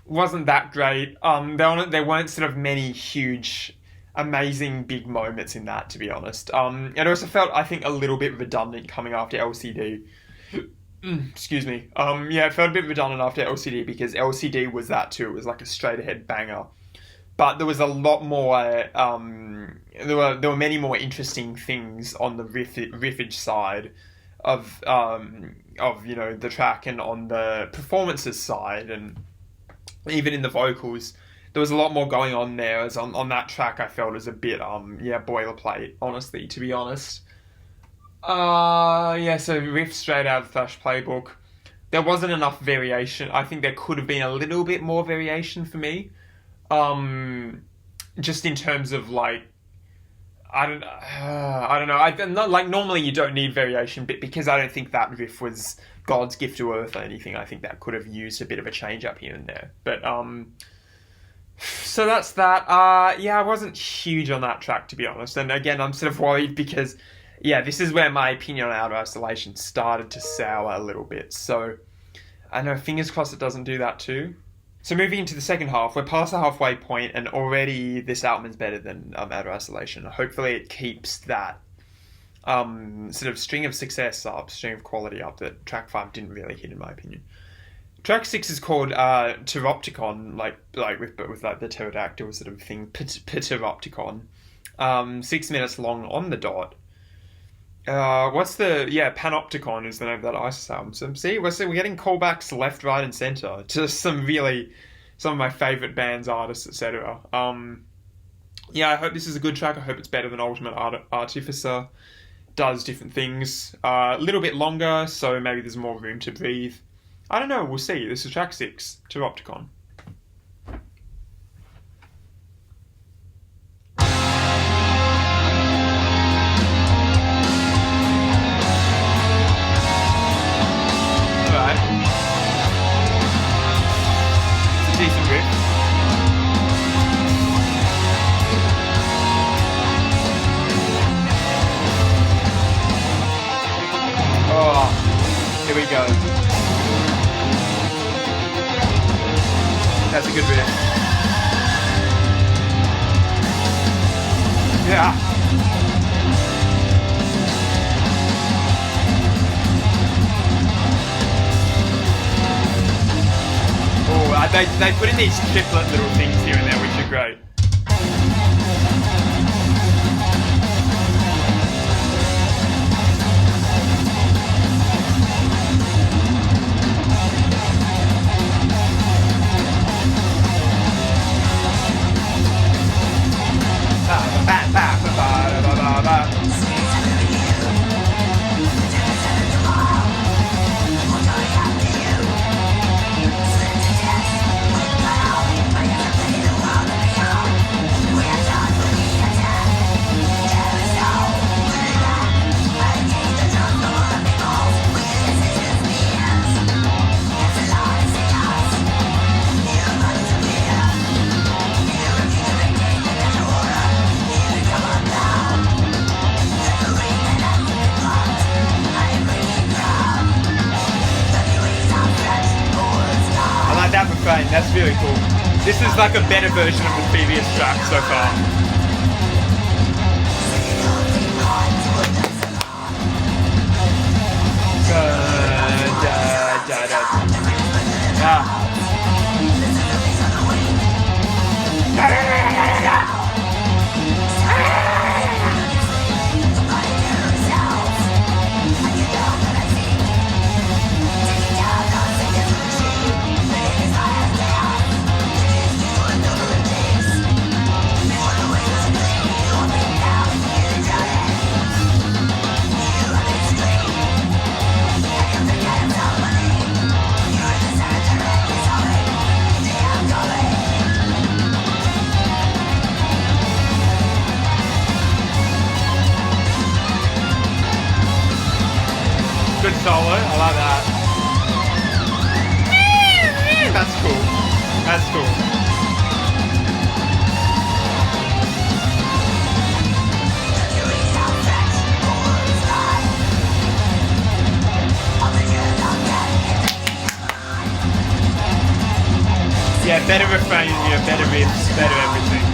wasn't that great. There weren't sort of many huge amazing big moments in that, to be honest. It also felt, I think, a little bit redundant coming after LCD. Excuse me. Yeah, it felt a bit redundant after LCD because LCD was that too. It was like a straight ahead banger. But there was a lot more, there were many more interesting things on the riffage side of you know, the track, and on the performances side, and even in the vocals. There was a lot more going on there. As on that track, I felt as a bit, boilerplate, honestly, to be honest. Yeah, so riff straight out of the Thrash playbook. There wasn't enough variation. I think there could have been a little bit more variation for me. Just in terms of, like, I don't know. Normally you don't need variation, but because I don't think that riff was God's gift to Earth or anything, I think that could have used a bit of a change up here and there. But, so that's that. Yeah, I wasn't huge on that track, to be honest. And again, I'm sort of worried because, yeah, this is where my opinion on Outer Isolation started to sour a little bit. So, I know, fingers crossed it doesn't do that too. So moving into the second half, we're past the halfway point, and already this album is better than Outer Isolation. Hopefully it keeps that sort of string of success up, string of quality up that track 5 didn't really hit, in my opinion. Track 6 is called Pteropticon, with like the pterodactyl sort of thing. Pteropticon. 6 minutes long on the dot. Panopticon is the name of that ISIS album. So see, we're getting callbacks left, right, and center to some of my favorite bands, artists, etc. I hope this is a good track. I hope it's better than Ultimate Artificer. Does different things. A little bit longer, so maybe there's more room to breathe. I don't know. We'll see. This is track 6, Pteropticon. Decent riff. Oh, here we go. That's a good riff. Yeah. Oh, they put in these triplet little things here and there, which are great. That's really cool. This is like a better version of the previous track so far. Good solo, I like that. That's cool. That's cool. Yeah, better refrain, better riffs, better everything.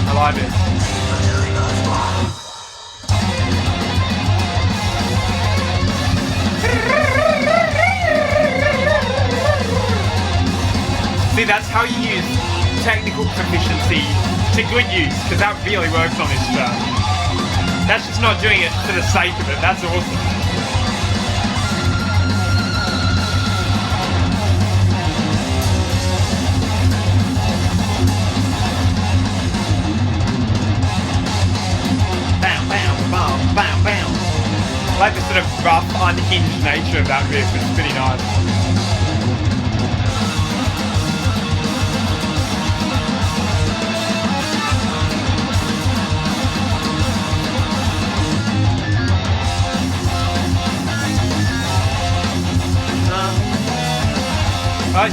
I like it. See, that's how you use technical proficiency to good use, because that really works on this track. That's just not doing it for the sake of it. That's awesome. Bam, bam, bam, bam, bam. I like the sort of rough, unhinged nature of that riff. It's pretty nice.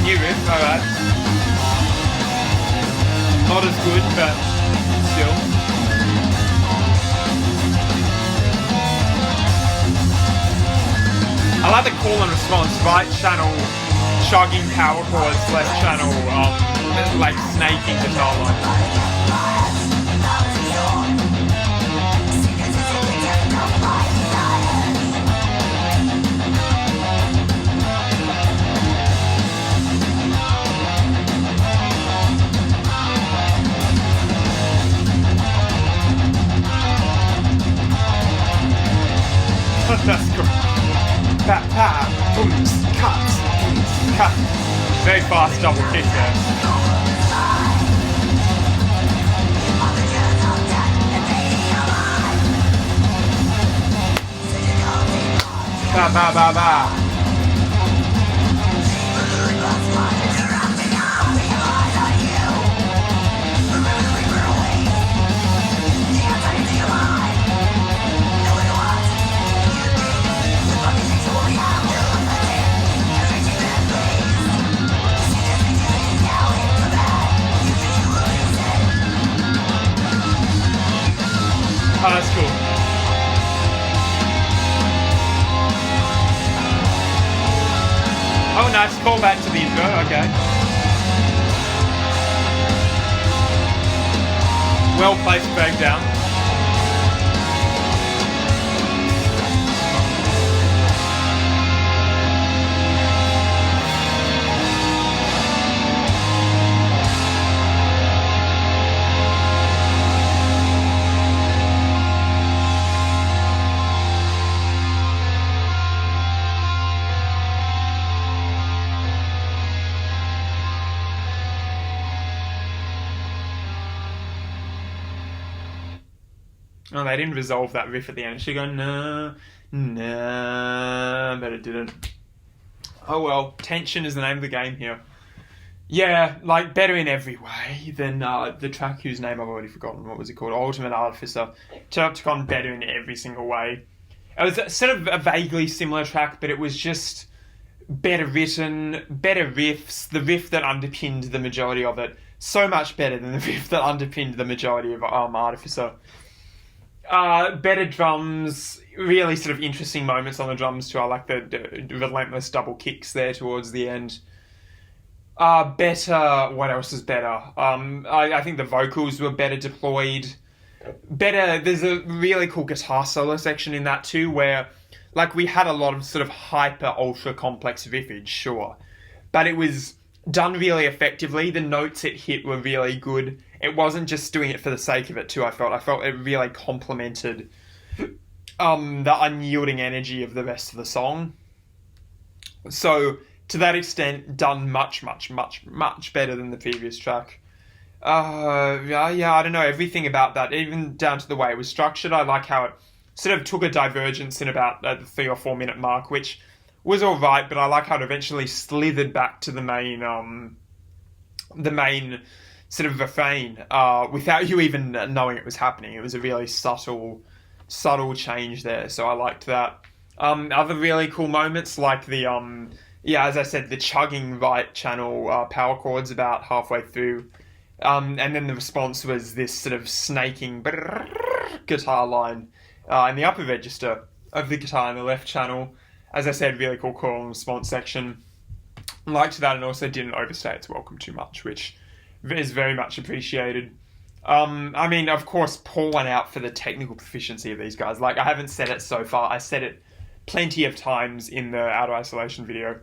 New riff, alright. Not as good, but still. I like the call and response, right channel chugging power chords, left channel like snaking guitar line. pa, pa, boom, cut, cut. Very fast double kick there. Ba, ba, ba, ba. Oh, that's cool. Oh, nice callback to the intro, okay. Well placed breakdown. Oh, they didn't resolve that riff at the end. She go, no, but it didn't. Oh well, tension is the name of the game here. Yeah, like better in every way than the track whose name I've already forgotten. What was it called? Ultimate Artificer. Pteropticon better in every single way. It was sort of a vaguely similar track, but it was just better written, better riffs. The riff that underpinned the majority of it, so much better than the riff that underpinned the majority of Artificer. Better drums, really sort of interesting moments on the drums too. I like the relentless double kicks there towards the end. Better, what else is better? I think the vocals were better deployed. Better, there's a really cool guitar solo section in that too, where like we had a lot of sort of hyper ultra complex riffage, sure, but it was done really effectively. The notes it hit were really good. It wasn't just doing it for the sake of it too, I felt it really complemented the unyielding energy of the rest of the song. So to that extent, done much better than the previous track. Yeah, I don't know, everything about that, even down to the way it was structured. I like how it sort of took a divergence in about the 3 or 4 minute mark, which was alright, but I like how it eventually slithered back to the main sort of refrain, without you even knowing it was happening. It was a really subtle change there, so I liked that. Other really cool moments, like the, as I said, the chugging right channel power chords about halfway through, and then the response was this sort of snaking guitar line in the upper register of the guitar in the left channel. As I said, really cool call and response section. Liked that, and also didn't overstay its welcome too much, which is very much appreciated. I mean, of course, pour one out for the technical proficiency of these guys. Like, I haven't said it so far. I said it plenty of times in the Outer Isolation video.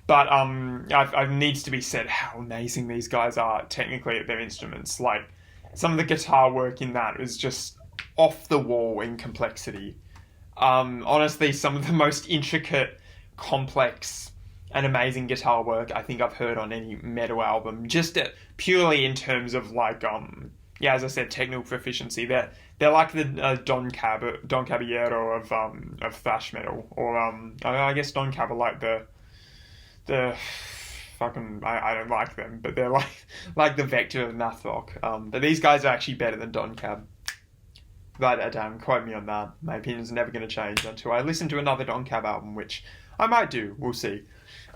But it needs to be said how amazing these guys are technically at their instruments. Like, some of the guitar work in that was just off the wall in complexity. Honestly, some of the most intricate, complex, and amazing guitar work I think I've heard on any metal album. Just purely in terms of like, as I said, technical proficiency. They're like the Don Caballero of thrash metal, or I guess Don Cab are like the fucking, I don't like them, but they're like the VEKTOR of math rock. But these guys are actually better than Don Cab. Write that down, quote me on that. My opinion's never going to change until I listen to another Don Cab album, which I might do, we'll see.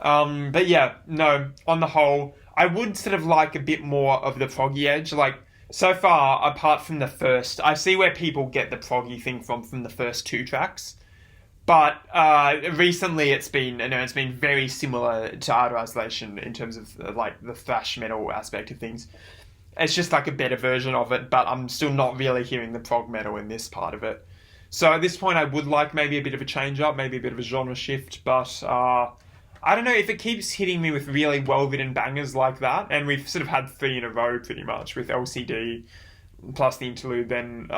But yeah, no, on the whole, I would sort of like a bit more of the proggy edge. Like, so far, apart from the first, I see where people get the proggy thing from the first 2 tracks. But recently it's been very similar to Outer Isolation in terms of like the thrash metal aspect of things. It's just like a better version of it, but I'm still not really hearing the prog metal in this part of it. So at this point, I would like maybe a bit of a change up, maybe a bit of a genre shift, but I don't know, if it keeps hitting me with really well-written bangers like that, and we've sort of had 3 in a row pretty much with LCD plus the interlude, then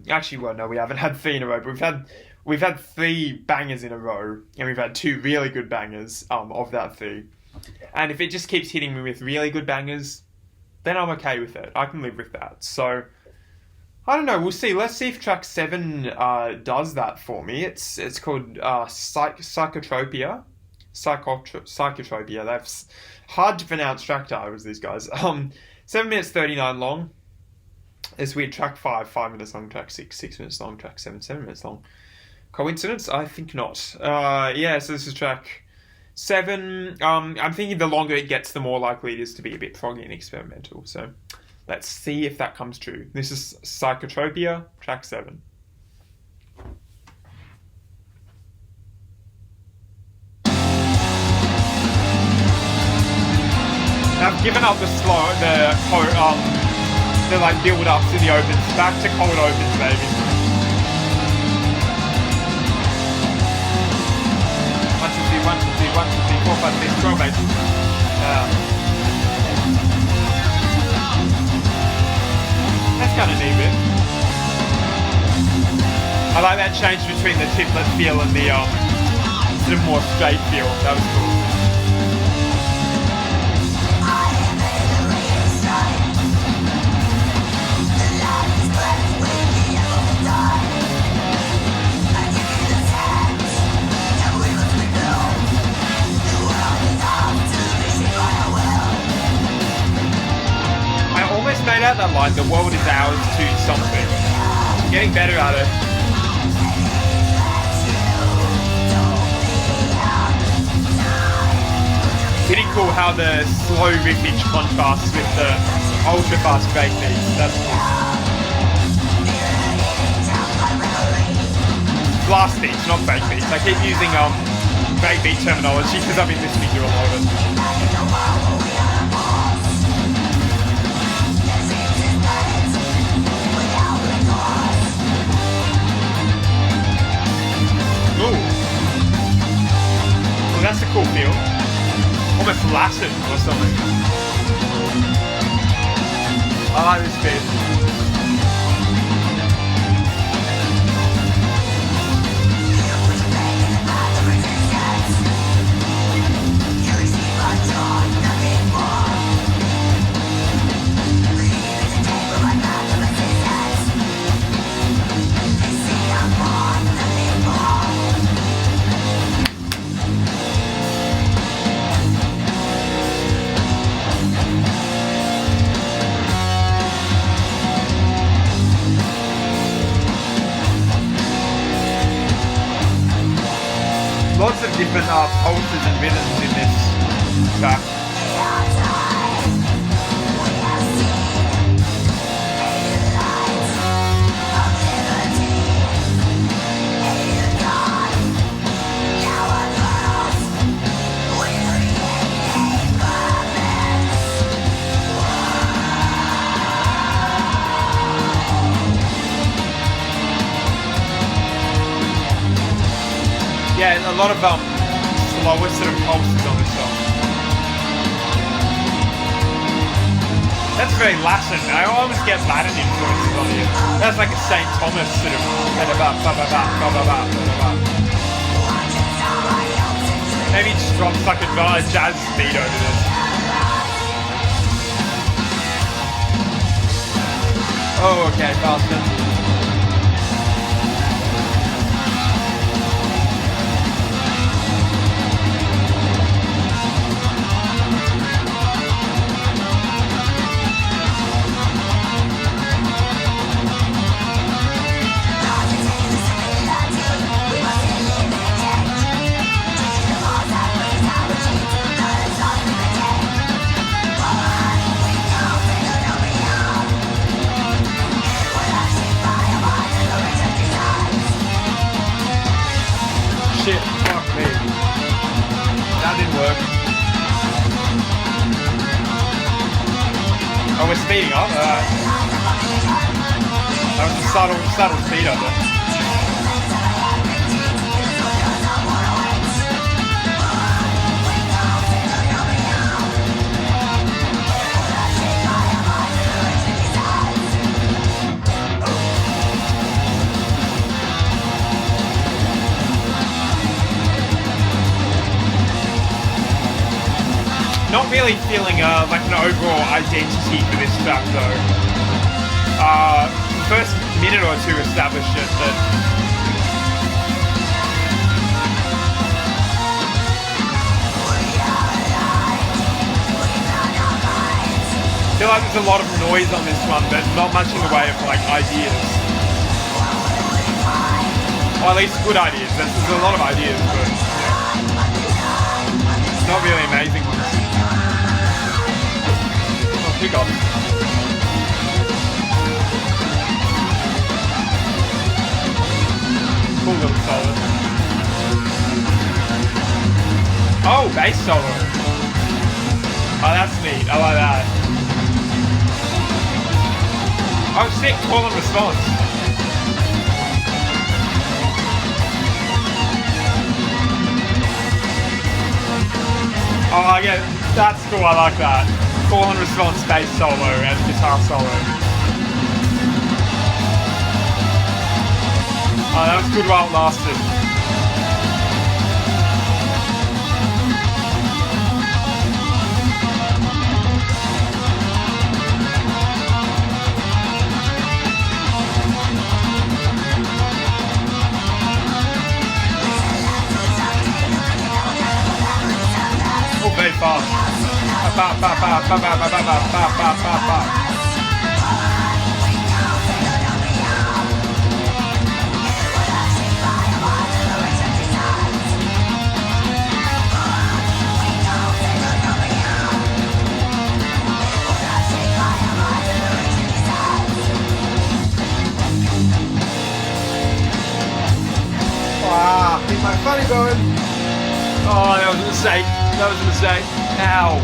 actually, well, no, we haven't had 3 in a row, but we've had 3 bangers in a row, and we've had 2 really good bangers of that 3. And if it just keeps hitting me with really good bangers, then I'm okay with it. I can live with that. So, I don't know. We'll see. Let's see if track 7 does that for me. It's called Psychotropia. Psychotropia. That's hard to pronounce track titles, these guys. 7 minutes 39 long. It's weird. Track 5, 5 minutes long. Track 6, 6 minutes long. Track 7, 7 minutes long. Coincidence? I think not. Yeah, so this is track 7. I'm thinking the longer it gets, the more likely it is to be a bit foggy and experimental. So let's see if that comes true. This is Psychotropia, track 7. I've given up the like build-ups in the opens. Back to cold opens, baby. 1, 2, 3, 1, 2, 3, 1, 2, 3, 4, 5, 6, 12, mate. That's kind of neat, bit. I like that change between the tiplet feel and the sort of more straight feel. That was cool. Made out that line, the world is ours to something. I'm getting better at it. Pretty cool how the slow riffage contrasts with the ultra fast break beats. That's cool. Blast beats, not break beats. I keep using break beat terminology because I've been listening to a lot of it. Ooh. Well, that's a cool feel. Almost Latin or something. I like this bit. Lots of different pulses and rhythms in this track. Yeah, a lot of slower sort of pulses on this song. That's very Latin. I almost get Latin influences on here. That's like a St. Thomas sort of. Maybe it just drops like a jazz beat over this. Oh, okay, faster. Shit, fuck me. That didn't work. Oh, we're speeding up? That was a subtle speed up there. Not really feeling like an overall identity for this track though. The first minute or two established it, but I feel like there's a lot of noise on this one, but not much in the way of like ideas. Or at least good ideas. There's a lot of ideas, but it's not really amazing ones. Oh, pick up. Cool little solo. Oh, bass solo. Oh, that's neat. I like that. Oh, sick. Call and response. Oh, yeah, that's cool. I like that. Call and response bass solo and guitar solo. Oh, that was good while it lasted. Oh, very fast. Ah, keep my funny going. Oh, that was a mistake. That was a mistake. Ow.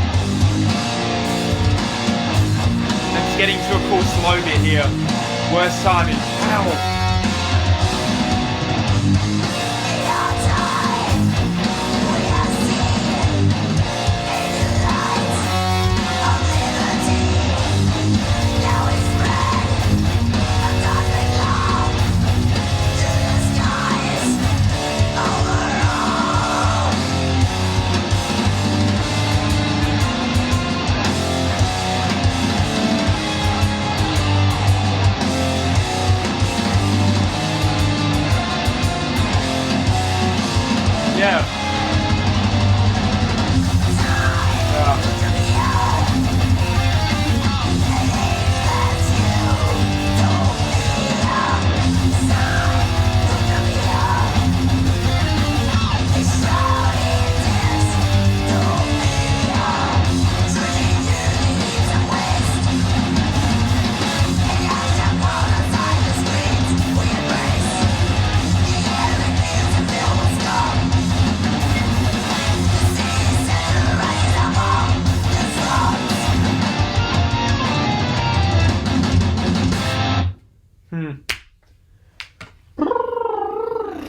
It's getting to a cool slow bit here. Worst timing. Ow.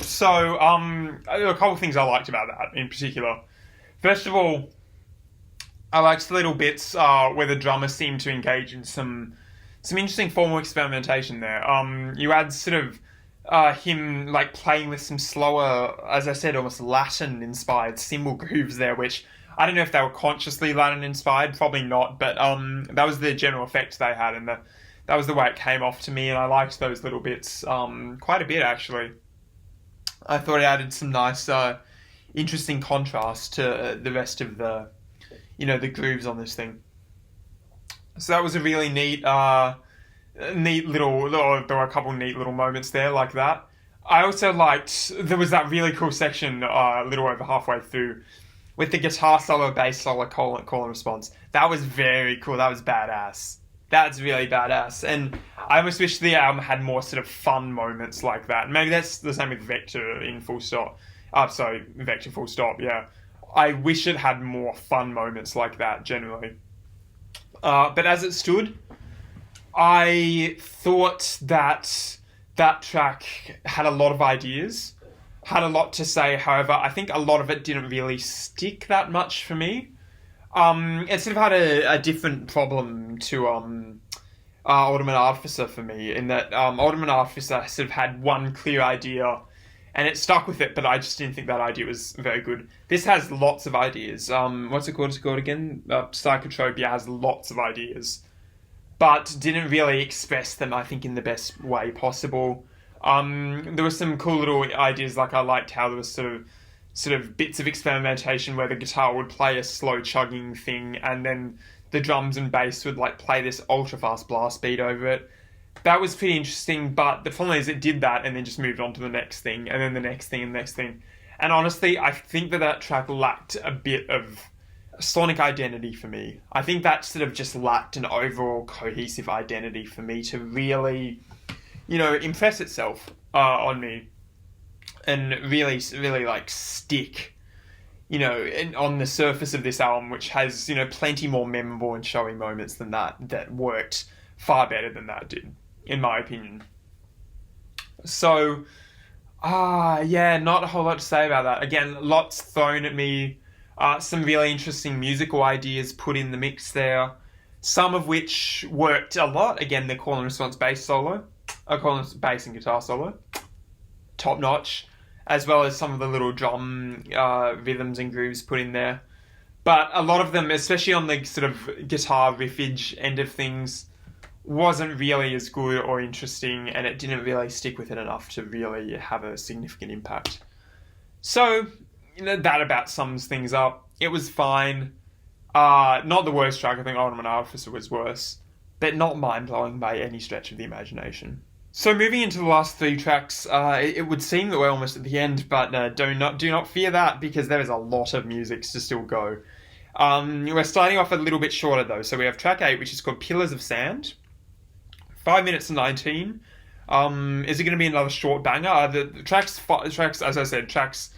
So, a couple of things I liked about that in particular. First of all, I liked the little bits where the drummer seemed to engage in some interesting formal experimentation there. You had sort of him like playing with some slower, as I said, almost Latin-inspired cymbal grooves there, which I don't know if they were consciously Latin-inspired, probably not, but that was the general effect they had, and that was the way it came off to me, and I liked those little bits quite a bit, actually. I thought it added some nice, interesting contrast to the rest of the, the grooves on this thing. So that was a really neat little, there were a couple neat little moments there like that. I also liked, there was that really cool section a little over halfway through with the guitar solo, bass solo, call and response. That was very cool. That was badass. That's really badass. And I almost wish the album had more sort of fun moments like that. Maybe that's the same with Vector in full stop. Vector full stop, yeah. I wish it had more fun moments like that, generally. But as it stood, I thought that track had a lot of ideas, had a lot to say. However, I think a lot of it didn't really stick that much for me. It sort of had a different problem to Ultimate Artificer for me, in that Ultimate Artificer sort of had one clear idea, and it stuck with it, but I just didn't think that idea was very good. This has lots of ideas. What's it called? It's called again? Psychotropia has lots of ideas, but didn't really express them, I think, in the best way possible. There were some cool little ideas, like I liked how there was sort of bits of experimentation where the guitar would play a slow chugging thing, and then the drums and bass would like play this ultra fast blast beat over it. That was pretty interesting, but the problem is it did that and then just moved on to the next thing, and then the next thing and the next thing. And honestly, I think that track lacked a bit of sonic identity for me. I think that sort of just lacked an overall cohesive identity for me to really, impress itself on me and really like stick, on the surface of this album, which has, plenty more memorable and showy moments than that worked far better than that did, in my opinion. So, not a whole lot to say about that. Again, lots thrown at me. Some really interesting musical ideas put in the mix there. Some of which worked a lot. Again, the call and response bass solo. Call and bass and guitar solo. Top notch. As well as some of the little drum rhythms and grooves put in there. But a lot of them, especially on the sort of guitar riffage end of things, wasn't really as good or interesting, and it didn't really stick with it enough to really have a significant impact. So, that about sums things up. It was fine. Not the worst track. I think Ultimate Artificer was worse, but not mind-blowing by any stretch of the imagination. So moving into the last 3 tracks, it would seem that we're almost at the end, but do not fear that, because there is a lot of music to still go. We're starting off a little bit shorter though, so we have track 8, which is called Pillars of Sand. 5 minutes and 19. Is it going to be another short banger? The tracks, as I said, tracks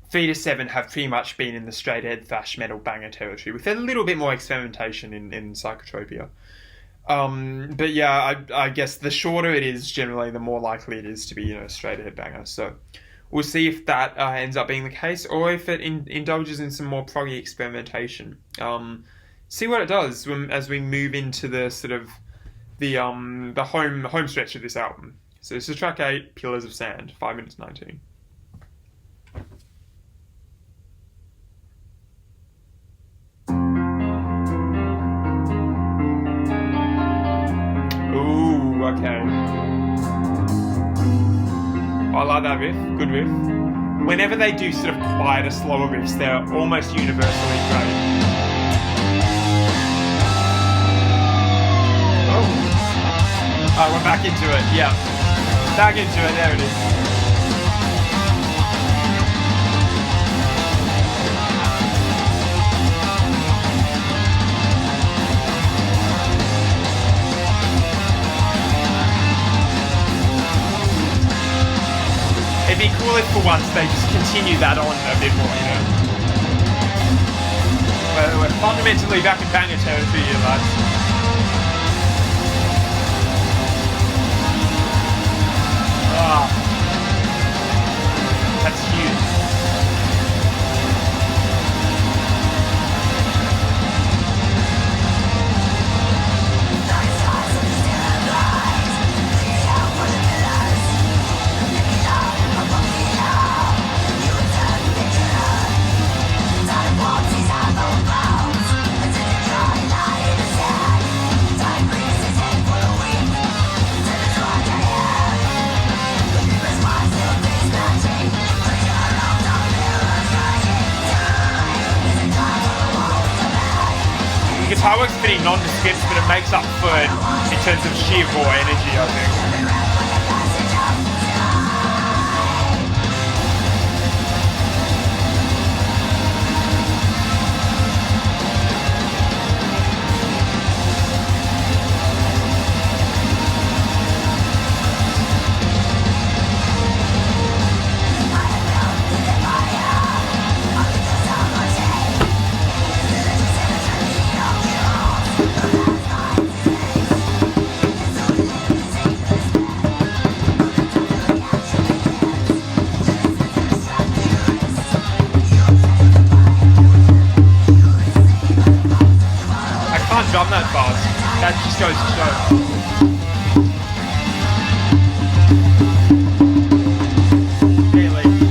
3 to 7 have pretty much been in the straight-ahead thrash metal banger territory, with a little bit more experimentation in Psychotropia. But yeah, I guess the shorter it is, generally, the more likely it is to be, straight-ahead banger. So we'll see if that ends up being the case, or if it indulges in some more proggy experimentation. See what it does as we move into the sort of the home stretch of this album. So this is track 8, Pillars of Sand, 5 minutes 19. Ooh, okay. I like that riff, good riff. Whenever they do sort of quieter, slower riffs, they're almost universally great. Oh, we're back into it, yeah. Back into it, there it is. It'd be cool if for once they just continue that on a bit more, We're fundamentally back in banger territory here, lads. That's huge. Guitar work's pretty nondescript, but it makes up for it in terms of sheer raw energy, I think. Drum that fast. That just goes to show. Really.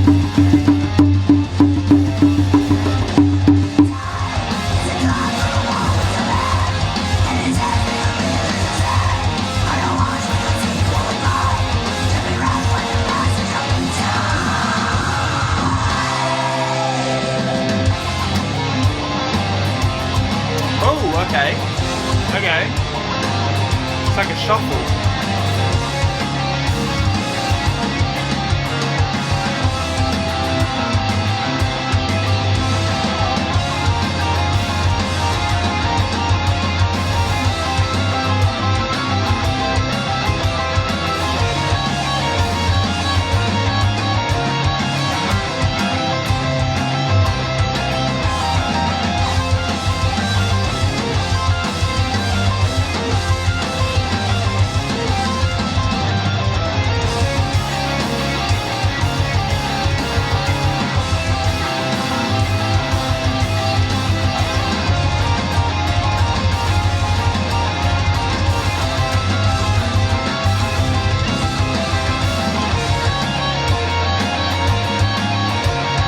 Okay. Okay. It's like a shuffle.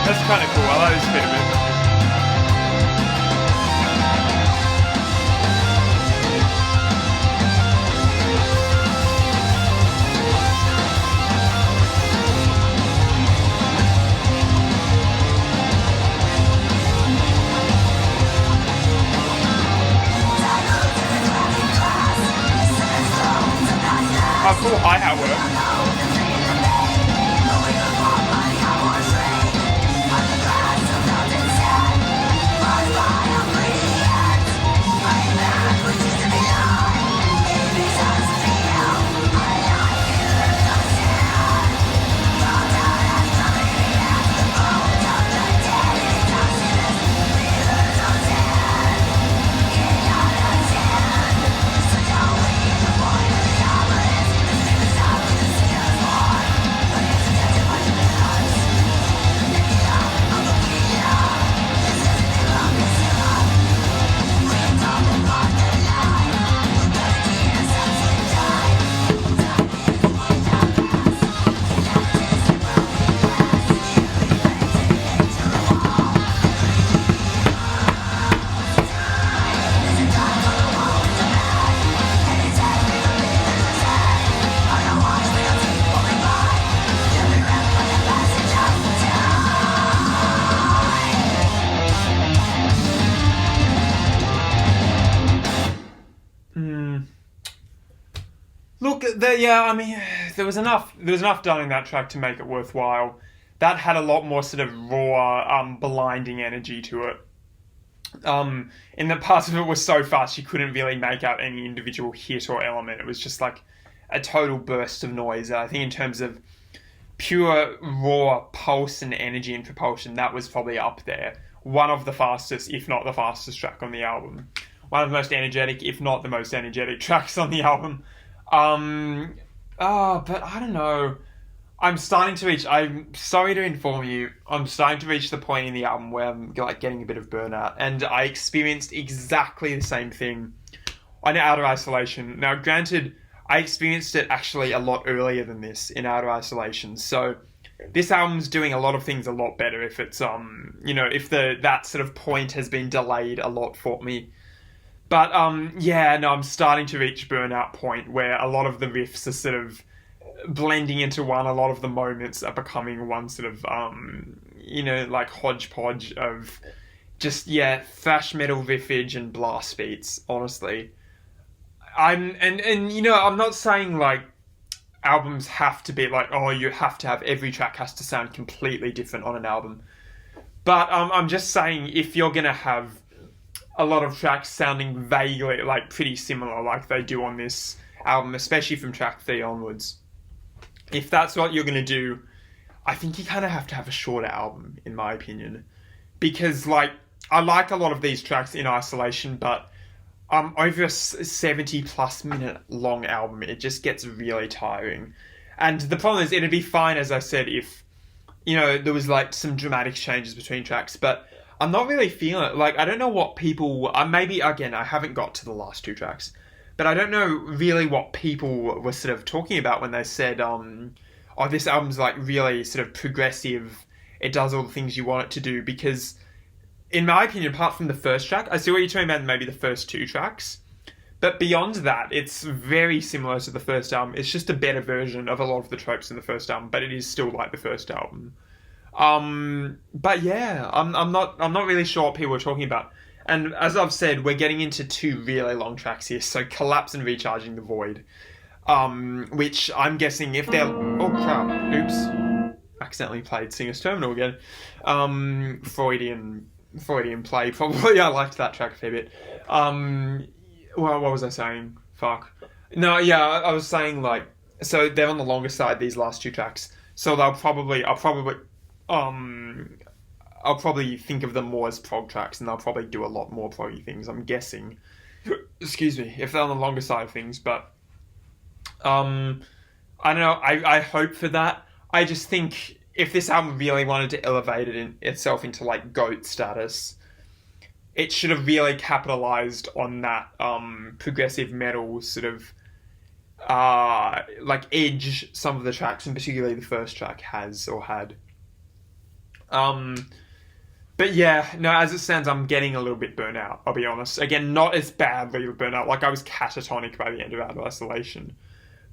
That's kind of cool. I like this bit of it. Oh, cool hi-hat work. Look, I mean, there was enough done in that track to make it worthwhile. That had a lot more sort of raw, blinding energy to it. In the parts of it was so fast you couldn't really make out any individual hit or element. It was just like a total burst of noise. I think in terms of pure raw pulse and energy and propulsion, that was probably up there. One of the fastest, if not the fastest track on the album. One of the most energetic, if not the most energetic tracks on the album. But I don't know. I'm sorry to inform you, I'm starting to reach the point in the album where I'm like getting a bit of burnout, and I experienced exactly the same thing on Outer Isolation. Now, granted, I experienced it actually a lot earlier than this in Outer Isolation, so this album's doing a lot of things a lot better if it's, if that sort of point has been delayed a lot for me. But, I'm starting to reach burnout point where a lot of the riffs are sort of blending into one. A lot of the moments are becoming one sort of, like hodgepodge of just, thrash metal riffage and blast beats, honestly. I'm not saying, like, albums have to be like, oh, you have to have, every track has to sound completely different on an album. But I'm just saying, if you're going to have a lot of tracks sounding vaguely, like, pretty similar like they do on this album, especially from track 3 onwards, if that's what you're going to do, I think you kind of have to have a shorter album, in my opinion. Because, like, I like a lot of these tracks in isolation, but over a 70-plus minute long album, it just gets really tiring. And the problem is, it'd be fine, as I said, if, there was, like, some dramatic changes between tracks, but I'm not really feeling it. Like, I don't know what people... maybe, again, I haven't got to the last 2 tracks, but I don't know really what people were sort of talking about when they said, this album's, like, really sort of progressive. It does all the things you want it to do, because, in my opinion, apart from the first track, I see what you're talking about, maybe the first 2 tracks, but beyond that, it's very similar to the first album. It's just a better version of a lot of the tropes in the first album, but it is still like the first album. But yeah, I'm not really sure what people were talking about. And as I've said, we're getting into 2 really long tracks here, so Collapse and Recharging the Void. Which I'm guessing if they're... Oh, crap. Oops. Accidentally played Cygnus Terminal again. Freudian play, probably. I liked that track a fair bit. Well, what was I saying? Fuck. No, yeah, I was saying, like... So they're on the longer side, these last 2 tracks. So I'll probably think of them more as prog tracks, and they'll probably do a lot more proggy things, I'm guessing. Excuse me, if they're on the longer side of things, but I don't know, I hope for that. I just think if this album really wanted to elevate itself into like GOAT status, it should have really capitalized on that progressive metal sort of like edge some of the tracks, and particularly the first track has or had. But yeah, no, as it stands, I'm getting a little bit burnt out, I'll be honest. Again, not as badly burnt out, like I was catatonic by the end of Out of Isolation.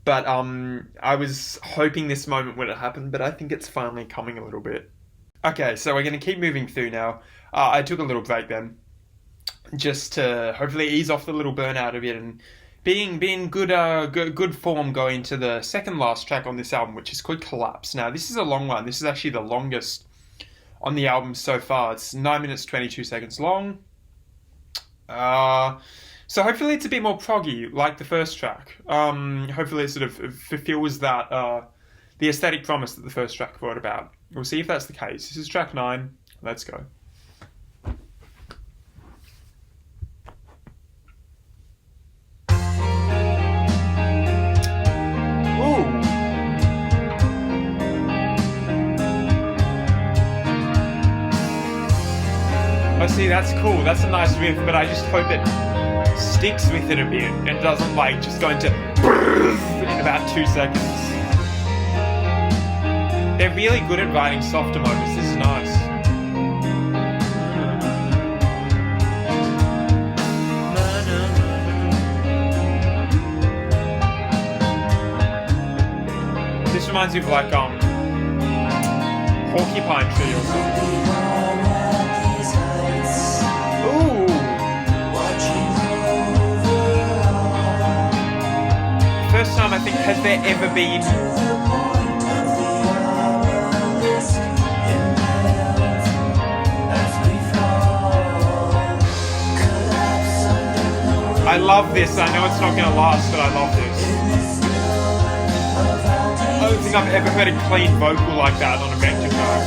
But I was hoping this moment would have happened, but I think it's finally coming a little bit. Okay, so we're going to keep moving through now. I took a little break then, just to hopefully ease off the little burnout a bit and being good form going to the second last track on this album, which is called Collapse. Now, this is a long one. This is actually the longest on the album so far. It's 9 minutes 22 seconds long. So hopefully it's a bit more proggy, like the first track. Hopefully it sort of fulfills that the aesthetic promise that the first track brought about. We'll see if that's the case. This is track 9. Let's go. Oh, see, that's cool. That's a nice riff, but I just hope it sticks with it a bit and doesn't, like, just go into in about 2 seconds. They're really good at writing softer moments. This is nice. This reminds me of, like, Porcupine Tree or something. First time I think, has there ever been I love this. I know it's not going to last, but I love this. I don't think I've ever heard a clean vocal like that on a VEKTOR track.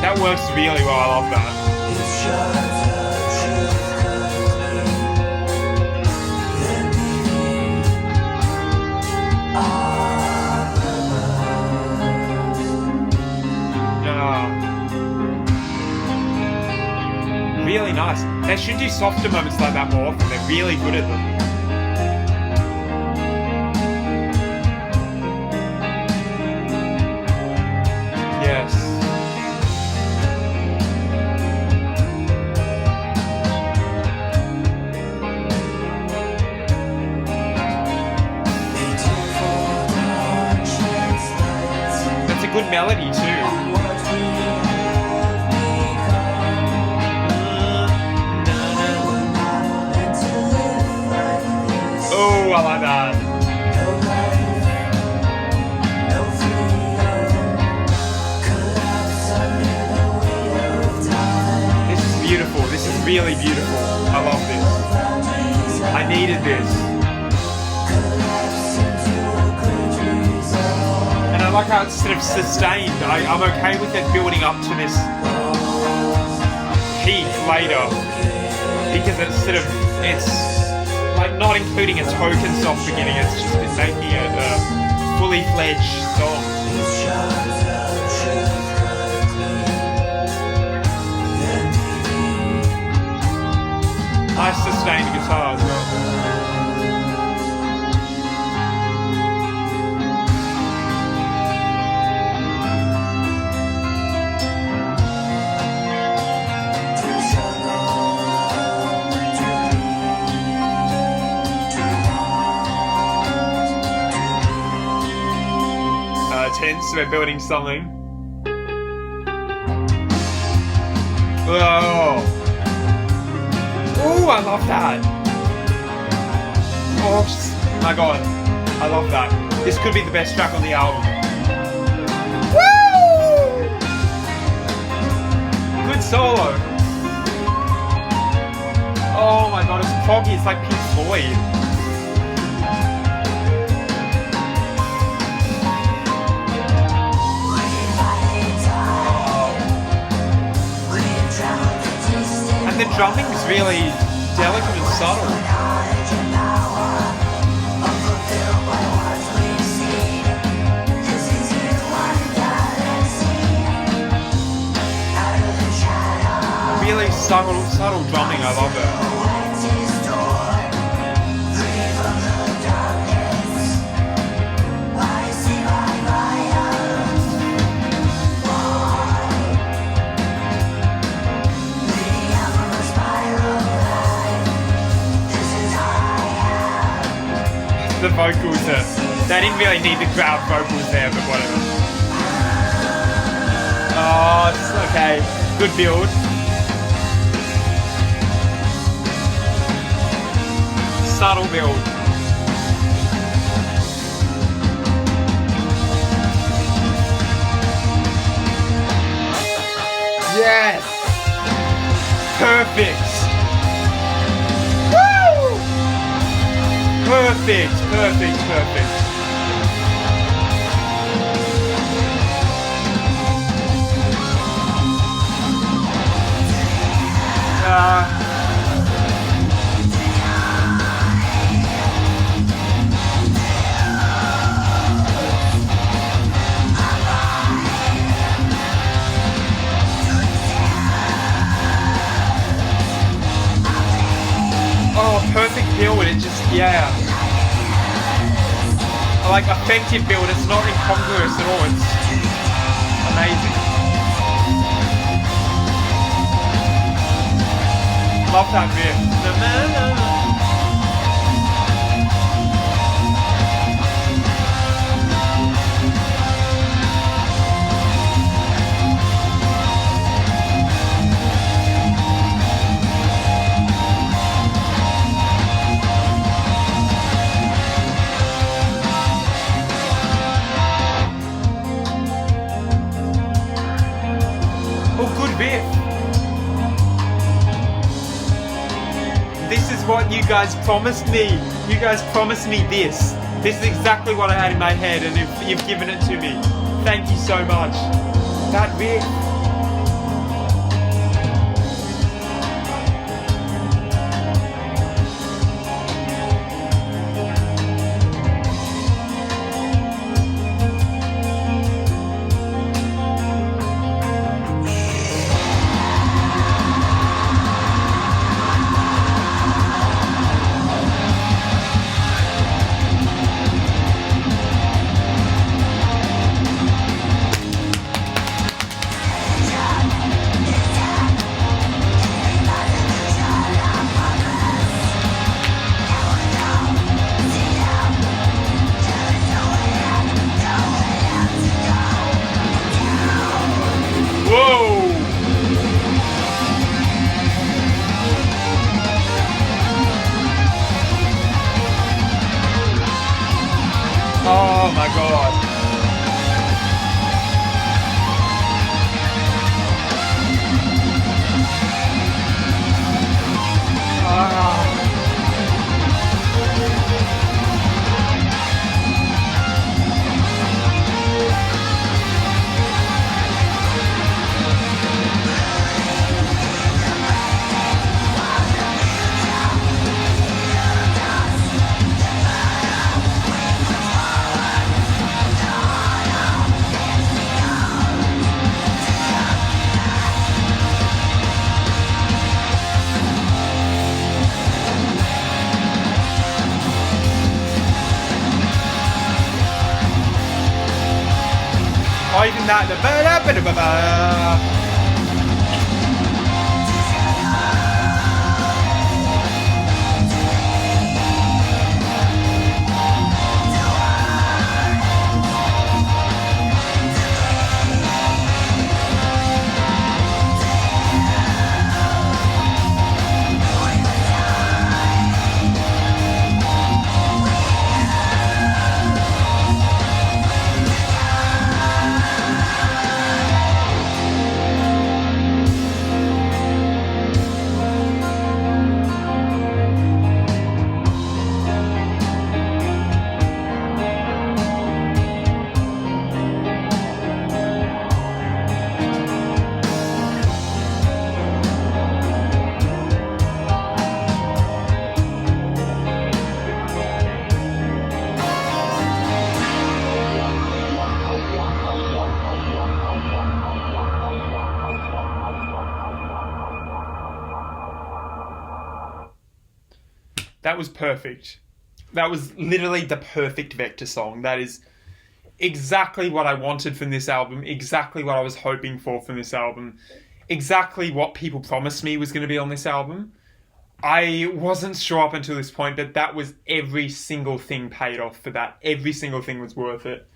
That works really well, I love that. Really nice. They should do softer moments like that more often. They're really good at them. Yes. That's a good melody too. Oh, I like that. This is beautiful. This is really beautiful. I love this. I needed this. And I like how it's sort of sustained. I'm okay with it building up to this peak later, because it's like not including a token soft beginning, it's just making it a fully fledged song. Nice sustained guitar as well. confidence. We're building something. Whoa. Ooh, I love that. Oh my god. I love that. This could be the best track on the album. Woo! Good solo. Oh my god, it's foggy. It's like Pink Floyd. And the drumming's really delicate and subtle. Really subtle drumming, I love it. The vocals they didn't really need the crowd vocals there, but whatever. Oh, it's okay. Good build. Subtle build. Yes! Perfect! Woo! Perfect, perfect, perfect. Oh, perfect build, it just, yeah. I like effective build, it's not incongruous at all, it's amazing. Love that riff. Oh, good riff. This is what you guys promised me. You guys promised me this. This is exactly what I had in my head, and you've given it to me. Thank you so much. That riff. Oh my god. Or even that, the That was perfect. That was literally the perfect VEKTOR song. That is exactly what I wanted from this album, exactly what I was hoping for from this album, exactly what people promised me was going to be on this album. I wasn't sure up until this point, but that was every single thing paid off for that. Every single thing was worth it.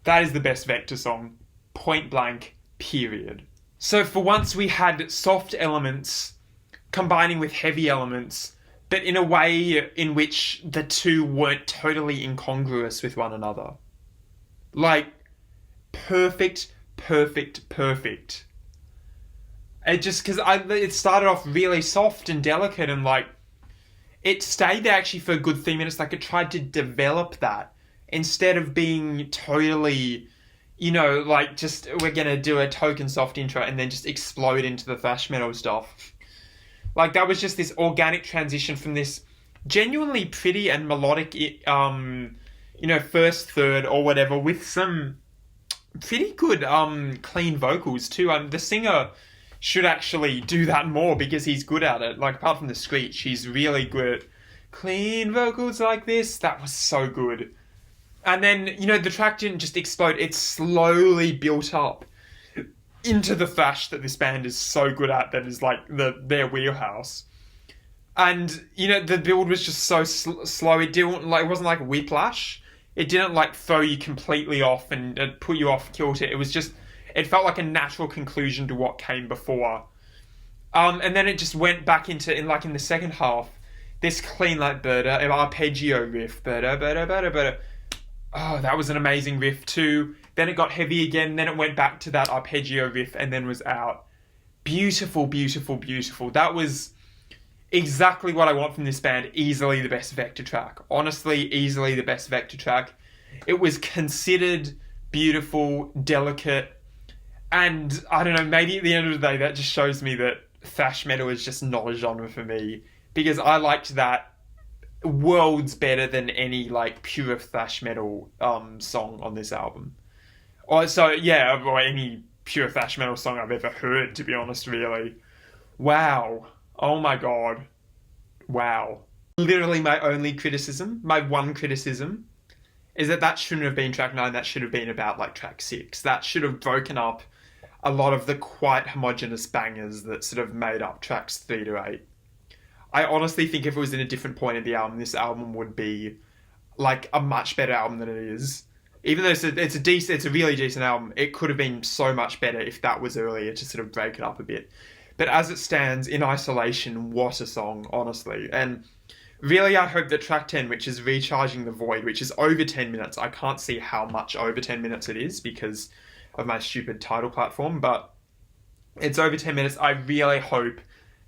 That is the best VEKTOR song. Point blank, period. So for once we had soft elements combining with heavy elements, but in a way in which the two weren't totally incongruous with one another. Like, perfect. It just, because it started off really soft and delicate, and like, it stayed there actually for a good 3 minutes. Like, it tried to develop that instead of being totally, you know, like, just, we're gonna do a token soft intro and then just explode into the thrash metal stuff. Like, that was just this organic transition from this genuinely pretty and melodic, you know, first third or whatever, with some pretty good clean vocals too. The singer should actually do that more because he's good at it. Like, apart from the screech, he's really good at clean vocals like this. That was so good. And then, you know, the track didn't just explode. It slowly built up into the thrash that this band is so good at, that is like their wheelhouse. And, you know, the build was just so slow. It wasn't like whiplash. It didn't like throw you completely off and put you off kilter. It was just, it felt like a natural conclusion to what came before. And then it just went back into, in the second half, this clean like arpeggio riff. Oh, that was an amazing riff too. Then it got heavy again. Then it went back to that arpeggio riff and then was out. Beautiful. That was exactly what I want from this band. Easily the best VEKTOR track. Honestly, easily the best VEKTOR track. It was considered, beautiful, delicate, and I don't know, maybe at the end of the day that just shows me that thrash metal is just not a genre for me, because I liked that worlds better than any like pure thrash metal song on this album. Or any pure thrash metal song I've ever heard, to be honest, really. Wow. Oh my god. Wow. Literally my one criticism, is that shouldn't have been track 9, that should have been about like track 6. That should have broken up a lot of the quite homogenous bangers that sort of made up tracks 3 to 8. I honestly think if it was in a different point of the album, this album would be like a much better album than it is. Even though it's a really decent album, it could have been so much better if that was earlier to sort of break it up a bit. But as it stands, in isolation, what a song, honestly. And really, I hope that track 10, which is Recharging the Void, which is over 10 minutes, I can't see how much over 10 minutes it is because of my stupid title platform, but it's over 10 minutes. I really hope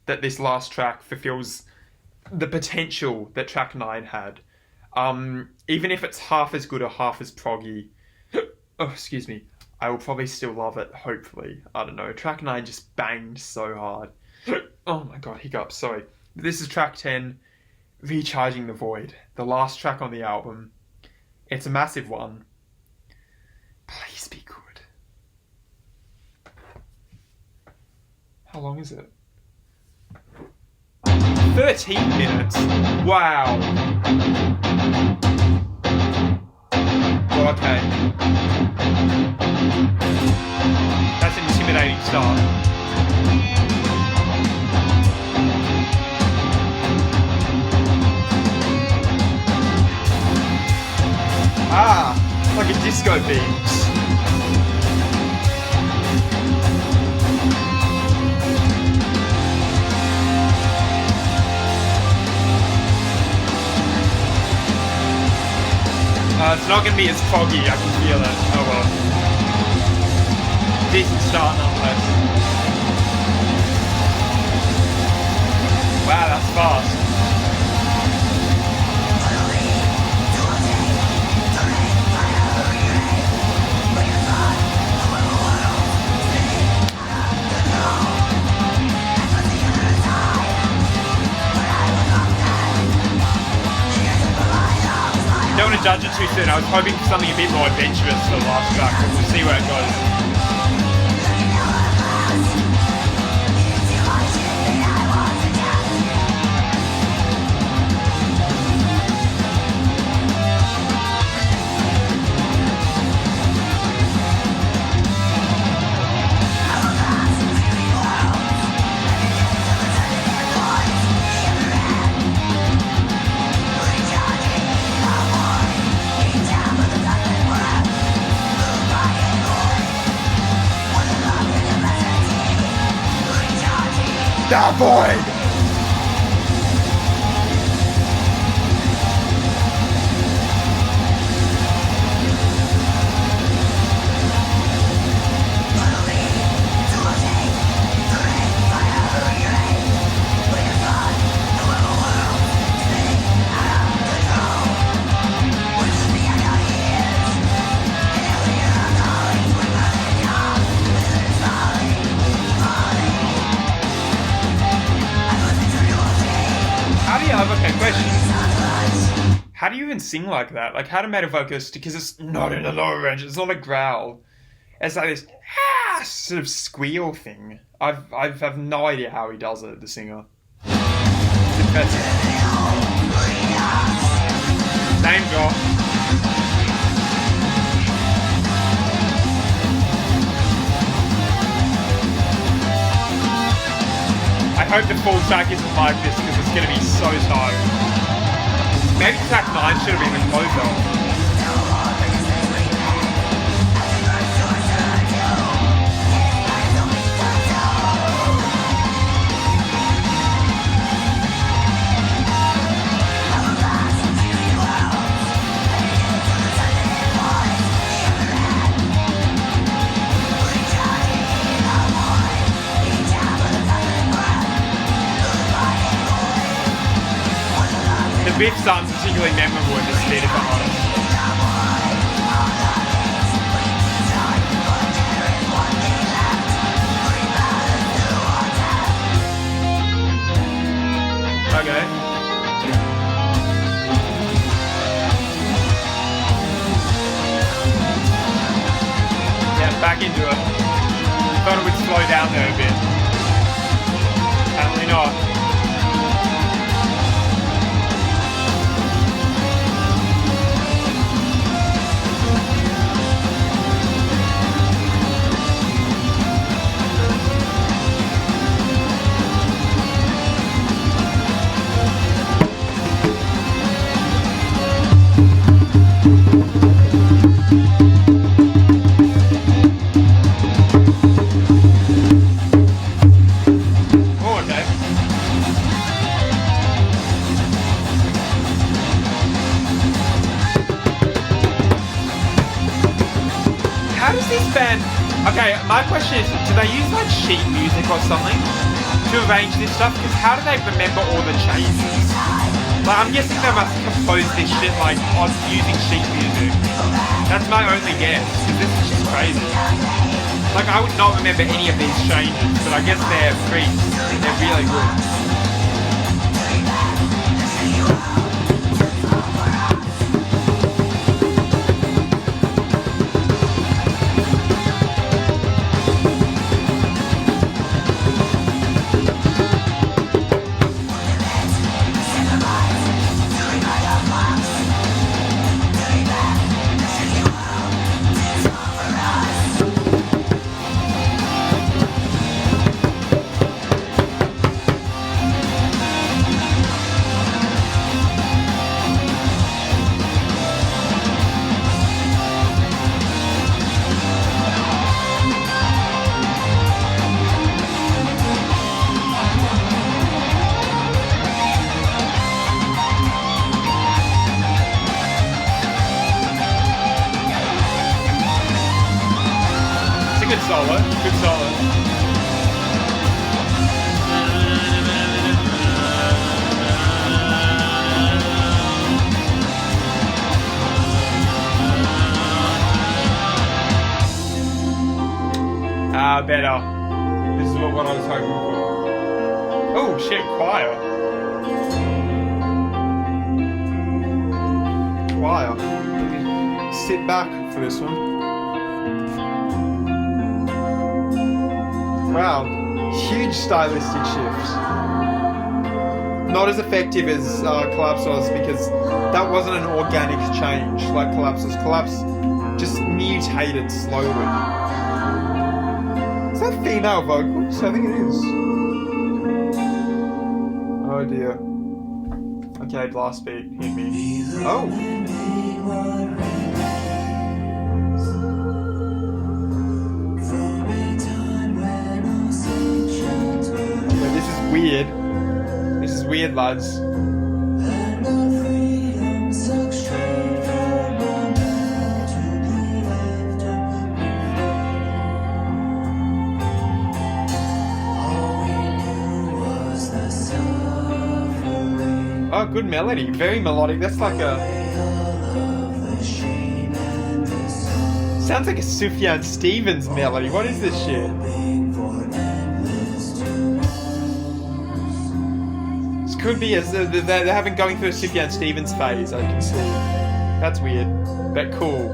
that this last track fulfills the potential that track 9 had. Even if it's half as good or half as proggy, oh, excuse me, I will probably still love it, hopefully. I don't know, track 9 just banged so hard. Oh my god, hiccups, sorry. This is track 10, Recharging the Void, the last track on the album. It's a massive one. Please be good. How long is it? 13 minutes. Wow. Oh, okay. That's an intimidating start. Ah, like a disco beat. It's not going to be as foggy, I can feel it. Oh well. Decent start nonetheless. Wow, that's fast. Don't want to judge it too soon. I was hoping for something a bit more adventurous for the last track, but we'll see where it goes. that void! Okay, question. How do you even sing like that? Like, how to make a vocalist, because it's not in a lower range, it's not a growl. It's like this sort of squeal thing. I have no idea how he does it, the singer. It's impressive. Name drop. I hope the full track isn't like this because it's going to be so tired. Maybe track 9 should have been the closer. The riffs aren't particularly memorable in this bit, if I'm honest. Okay. Yeah, back into it. Thought it would slow down there a bit. Apparently not. Okay, my question is, do they use like sheet music or something to arrange this stuff? Because how do they remember all the changes? Like, I'm guessing they must compose this shit like on using sheet music. That's my only guess, because this is just crazy. Like, I would not remember any of these changes, but I guess they're freaks. They're really good. Good solo, good solo. Better. This is what I was hoping for. Oh shit, choir. Choir. Let me sit back for this one. Wow, huge stylistic shifts. Not as effective as Collapse was, because that wasn't an organic change like Collapse was. Collapse just mutated slowly. Is that female vocals? I think it is. Oh dear. Okay, blast beat, hit me. Oh! weird. This is weird, lads. Oh, good melody. Very melodic. That's like a... Sounds like a Sufjan Stevens melody. What is this shit? This could be as they're having going through a Sufjan Stevens phase, I can see. That's weird, but cool.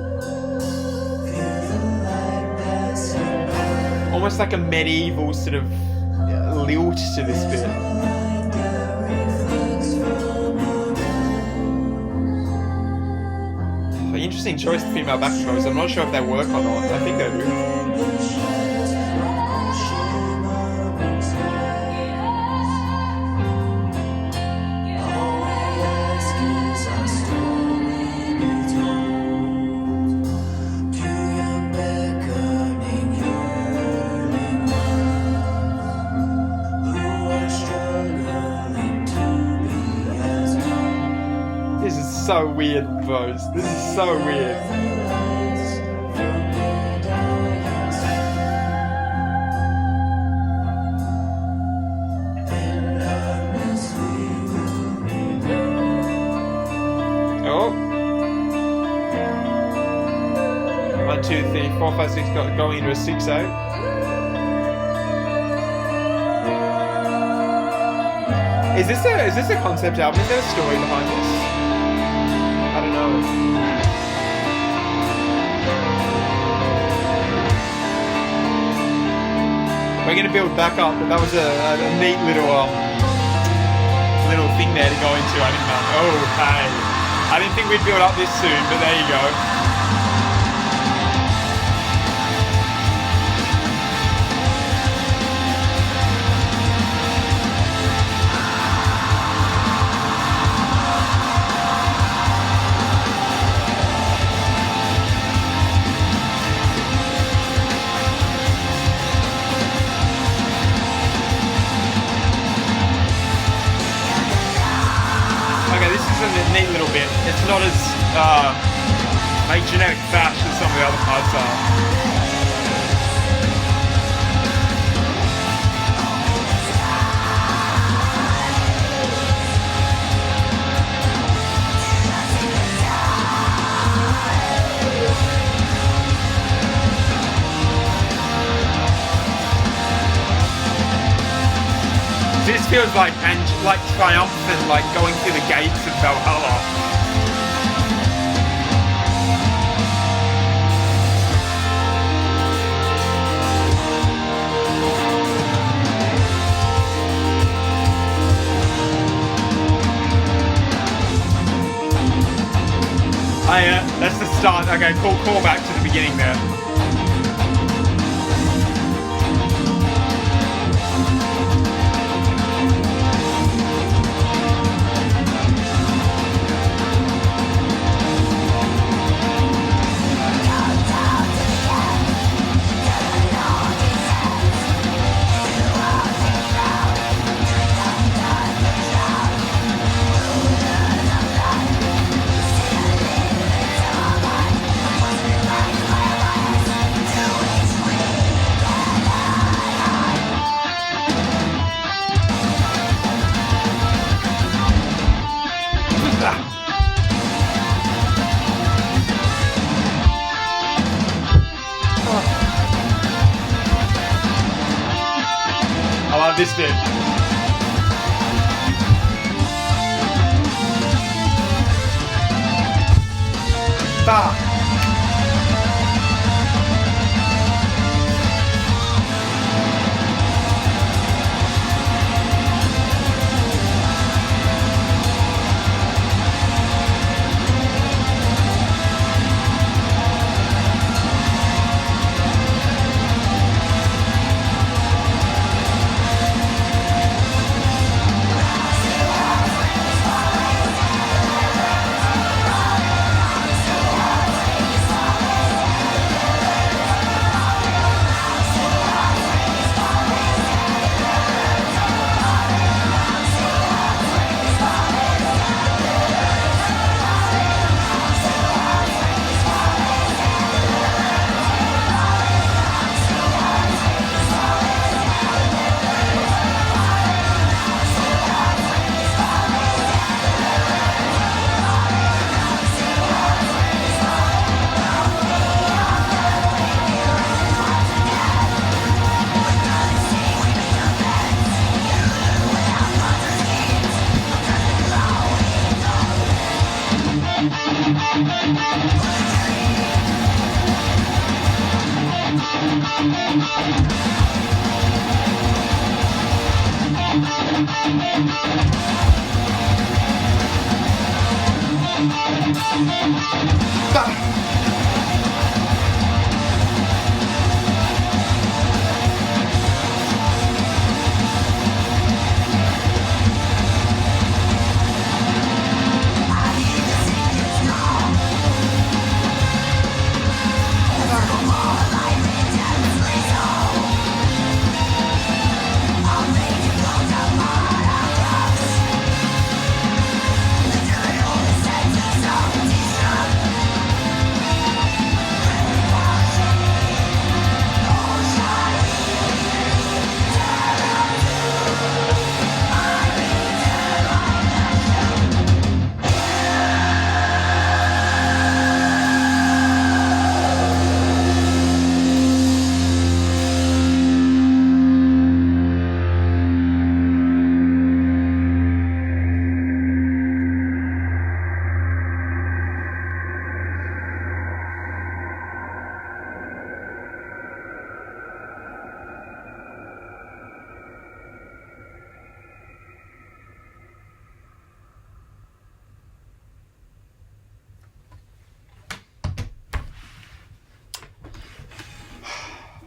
Almost like a medieval sort of lilt to this bit. Interesting choice of female backing vocals. I'm not sure if they work or not. I think they do. This is so weird, bros. This is so weird. Oh. 1, 2, 3, 4, 5, 6, going into a 6/8. Is this a concept album? Is there a story behind this? I don't know. We're gonna build back up, but that was a neat little thing there to go into. I didn't know. Oh, hey. I didn't think we'd build up this soon, but there you go. A neat little bit. It's not as like generic fash as some of the other parts are. This feels like triumphant, like going through the gates of Valhalla. That's the start. Okay, cool. Call back to the beginning there. This bit. Fuck.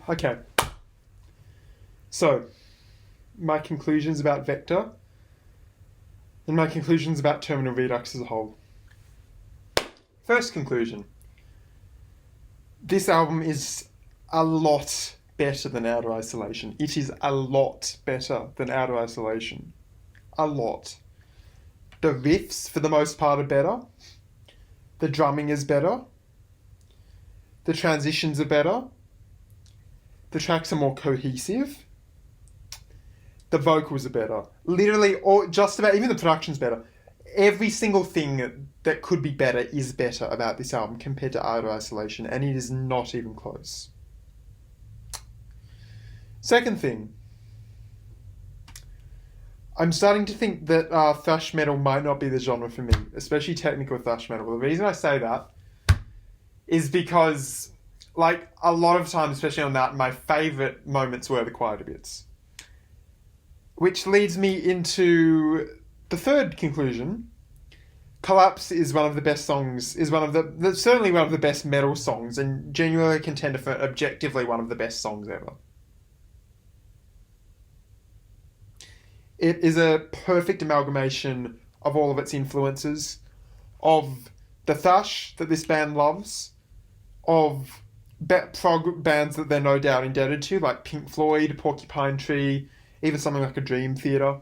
Okay. So, my conclusions about VEKTOR and my conclusions about Terminal Redux as a whole. First conclusion. This album is a lot better than Outer Isolation. It is a lot better than Outer Isolation. A lot. The riffs, for the most part, are better. The drumming is better. The transitions are better. The tracks are more cohesive. The vocals are better. Literally, or just about, even the production's better. Every single thing that could be better is better about this album compared to Outer Isolation, and it is not even close. Second thing, I'm starting to think that thrash metal might not be the genre for me, especially technical thrash metal. The reason I say that is because, like, a lot of times, especially on that, my favourite moments were the quieter bits. Which leads me into the third conclusion. Collapse is one of the best songs, certainly one of the best metal songs, and genuinely a contender for objectively one of the best songs ever. It is a perfect amalgamation of all of its influences, of the thrash that this band loves, of prog bands that they're no doubt indebted to, like Pink Floyd, Porcupine Tree, even something like a Dream Theater.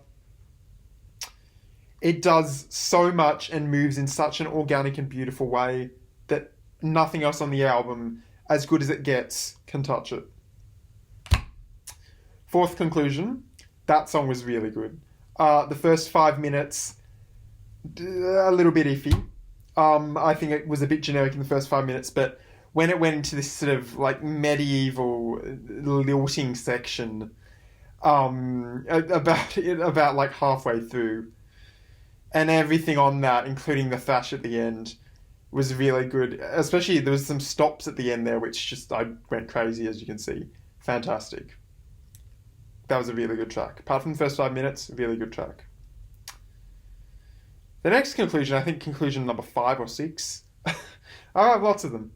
It does so much and moves in such an organic and beautiful way that nothing else on the album, as good as it gets, can touch it. Fourth conclusion, that song was really good. The first 5 minutes, a little bit iffy. I think it was a bit generic in the first 5 minutes, but when it went into this sort of like medieval lilting section, about like halfway through, and everything on that, including the thrash at the end, was really good. Especially there was some stops at the end there, which just I went crazy, as you can see. Fantastic. That was a really good track. Apart from the first 5 minutes, a really good track. The next conclusion, I think conclusion number 5 or 6. I have lots of them.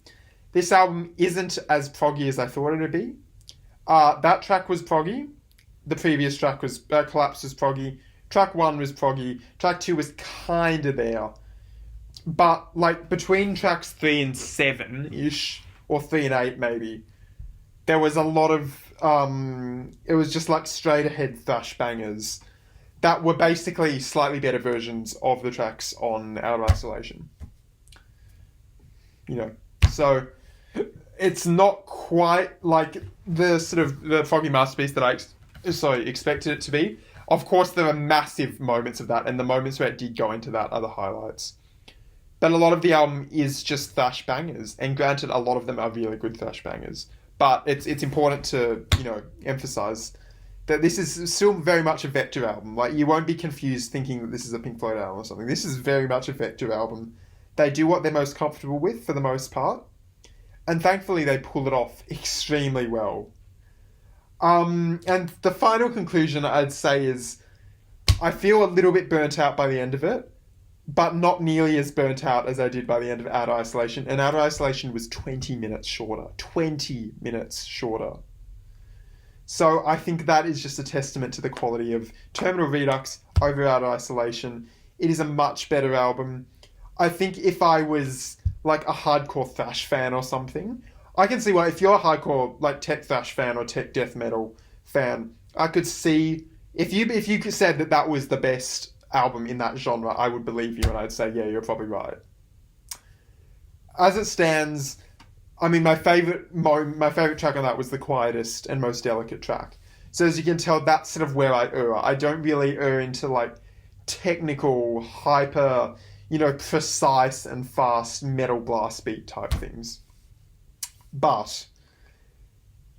This album isn't as proggy as I thought it would be. That track was proggy. The previous track was Collapse was proggy. Track 1 was proggy. Track 2 was kind of there. But like between tracks 3 and 7-ish, or 3 and 8 maybe, there was a lot of it was just like straight ahead thrash bangers that were basically slightly better versions of the tracks on Outer Isolation. You know, so it's not quite like the sort of the proggy masterpiece that I expected it to be. Of course, there are massive moments of that, and the moments where it did go into that are the highlights. But a lot of the album is just thrash bangers, and granted, a lot of them are really good thrash bangers. But it's important to, you know, emphasize that this is still very much a VEKTOR album. Like, you won't be confused thinking that this is a Pink Floyd album or something. This is very much a VEKTOR album. They do what they're most comfortable with for the most part, and thankfully they pull it off extremely well. And the final conclusion I'd say is I feel a little bit burnt out by the end of it, but not nearly as burnt out as I did by the end of Outer Isolation. And Outer Isolation was 20 minutes shorter. 20 minutes shorter. So I think that is just a testament to the quality of Terminal Redux over Outer Isolation. It is a much better album. I think if I was like a hardcore thrash fan or something, I can see why if you're a hardcore like tech thrash fan or tech death metal fan, I could see if you said that that was the best album in that genre, I would believe you and I'd say, yeah, you're probably right. As it stands, I mean, my favorite track on that was the quietest and most delicate track. So as you can tell, that's sort of where I err. I don't really err into like technical, hyper, precise and fast metal blast beat type things. But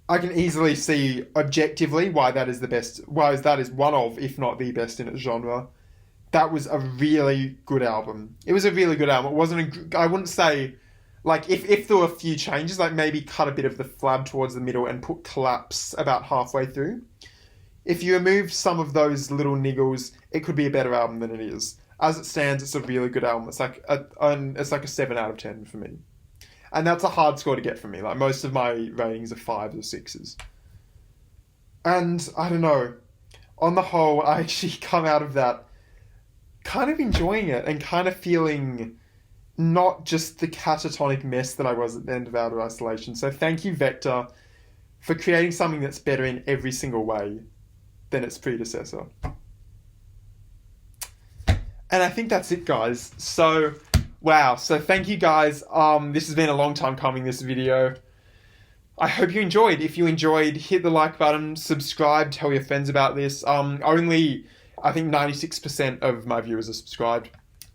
I can easily see objectively why that is the best, why that is one of, if not the best in its genre. That was a really good album. It was a really good album. It wasn't I wouldn't say, like, if there were a few changes, like maybe cut a bit of the flab towards the middle and put Collapse about halfway through. If you remove some of those little niggles, it could be a better album than it is. As it stands, it's a really good album. It's like a 7 out of 10 for me. And that's a hard score to get from me. Like, most of my ratings are 5s or 6s. And, I don't know, on the whole, I actually come out of that kind of enjoying it and kind of feeling not just the catatonic mess that I was at the end of Outer Isolation. So thank you, VEKTOR, for creating something that's better in every single way than its predecessor. And I think that's it, guys. So, wow. So thank you, guys. This has been a long time coming, this video. I hope you enjoyed. If you enjoyed, hit the like button, subscribe, tell your friends about this. Only, I think 96% of my viewers are subscribed.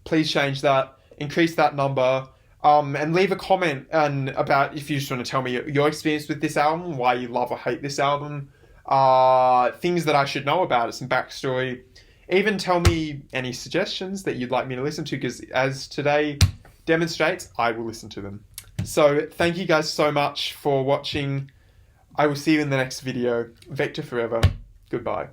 Please change that. Increase that number. And leave a comment about if you just want to tell me your experience with this album, why you love or hate this album, things that I should know about it, some backstory. Even tell me any suggestions that you'd like me to listen to, because as today demonstrates, I will listen to them. So thank you guys so much for watching. I will see you in the next video. VEKTOR forever. Goodbye.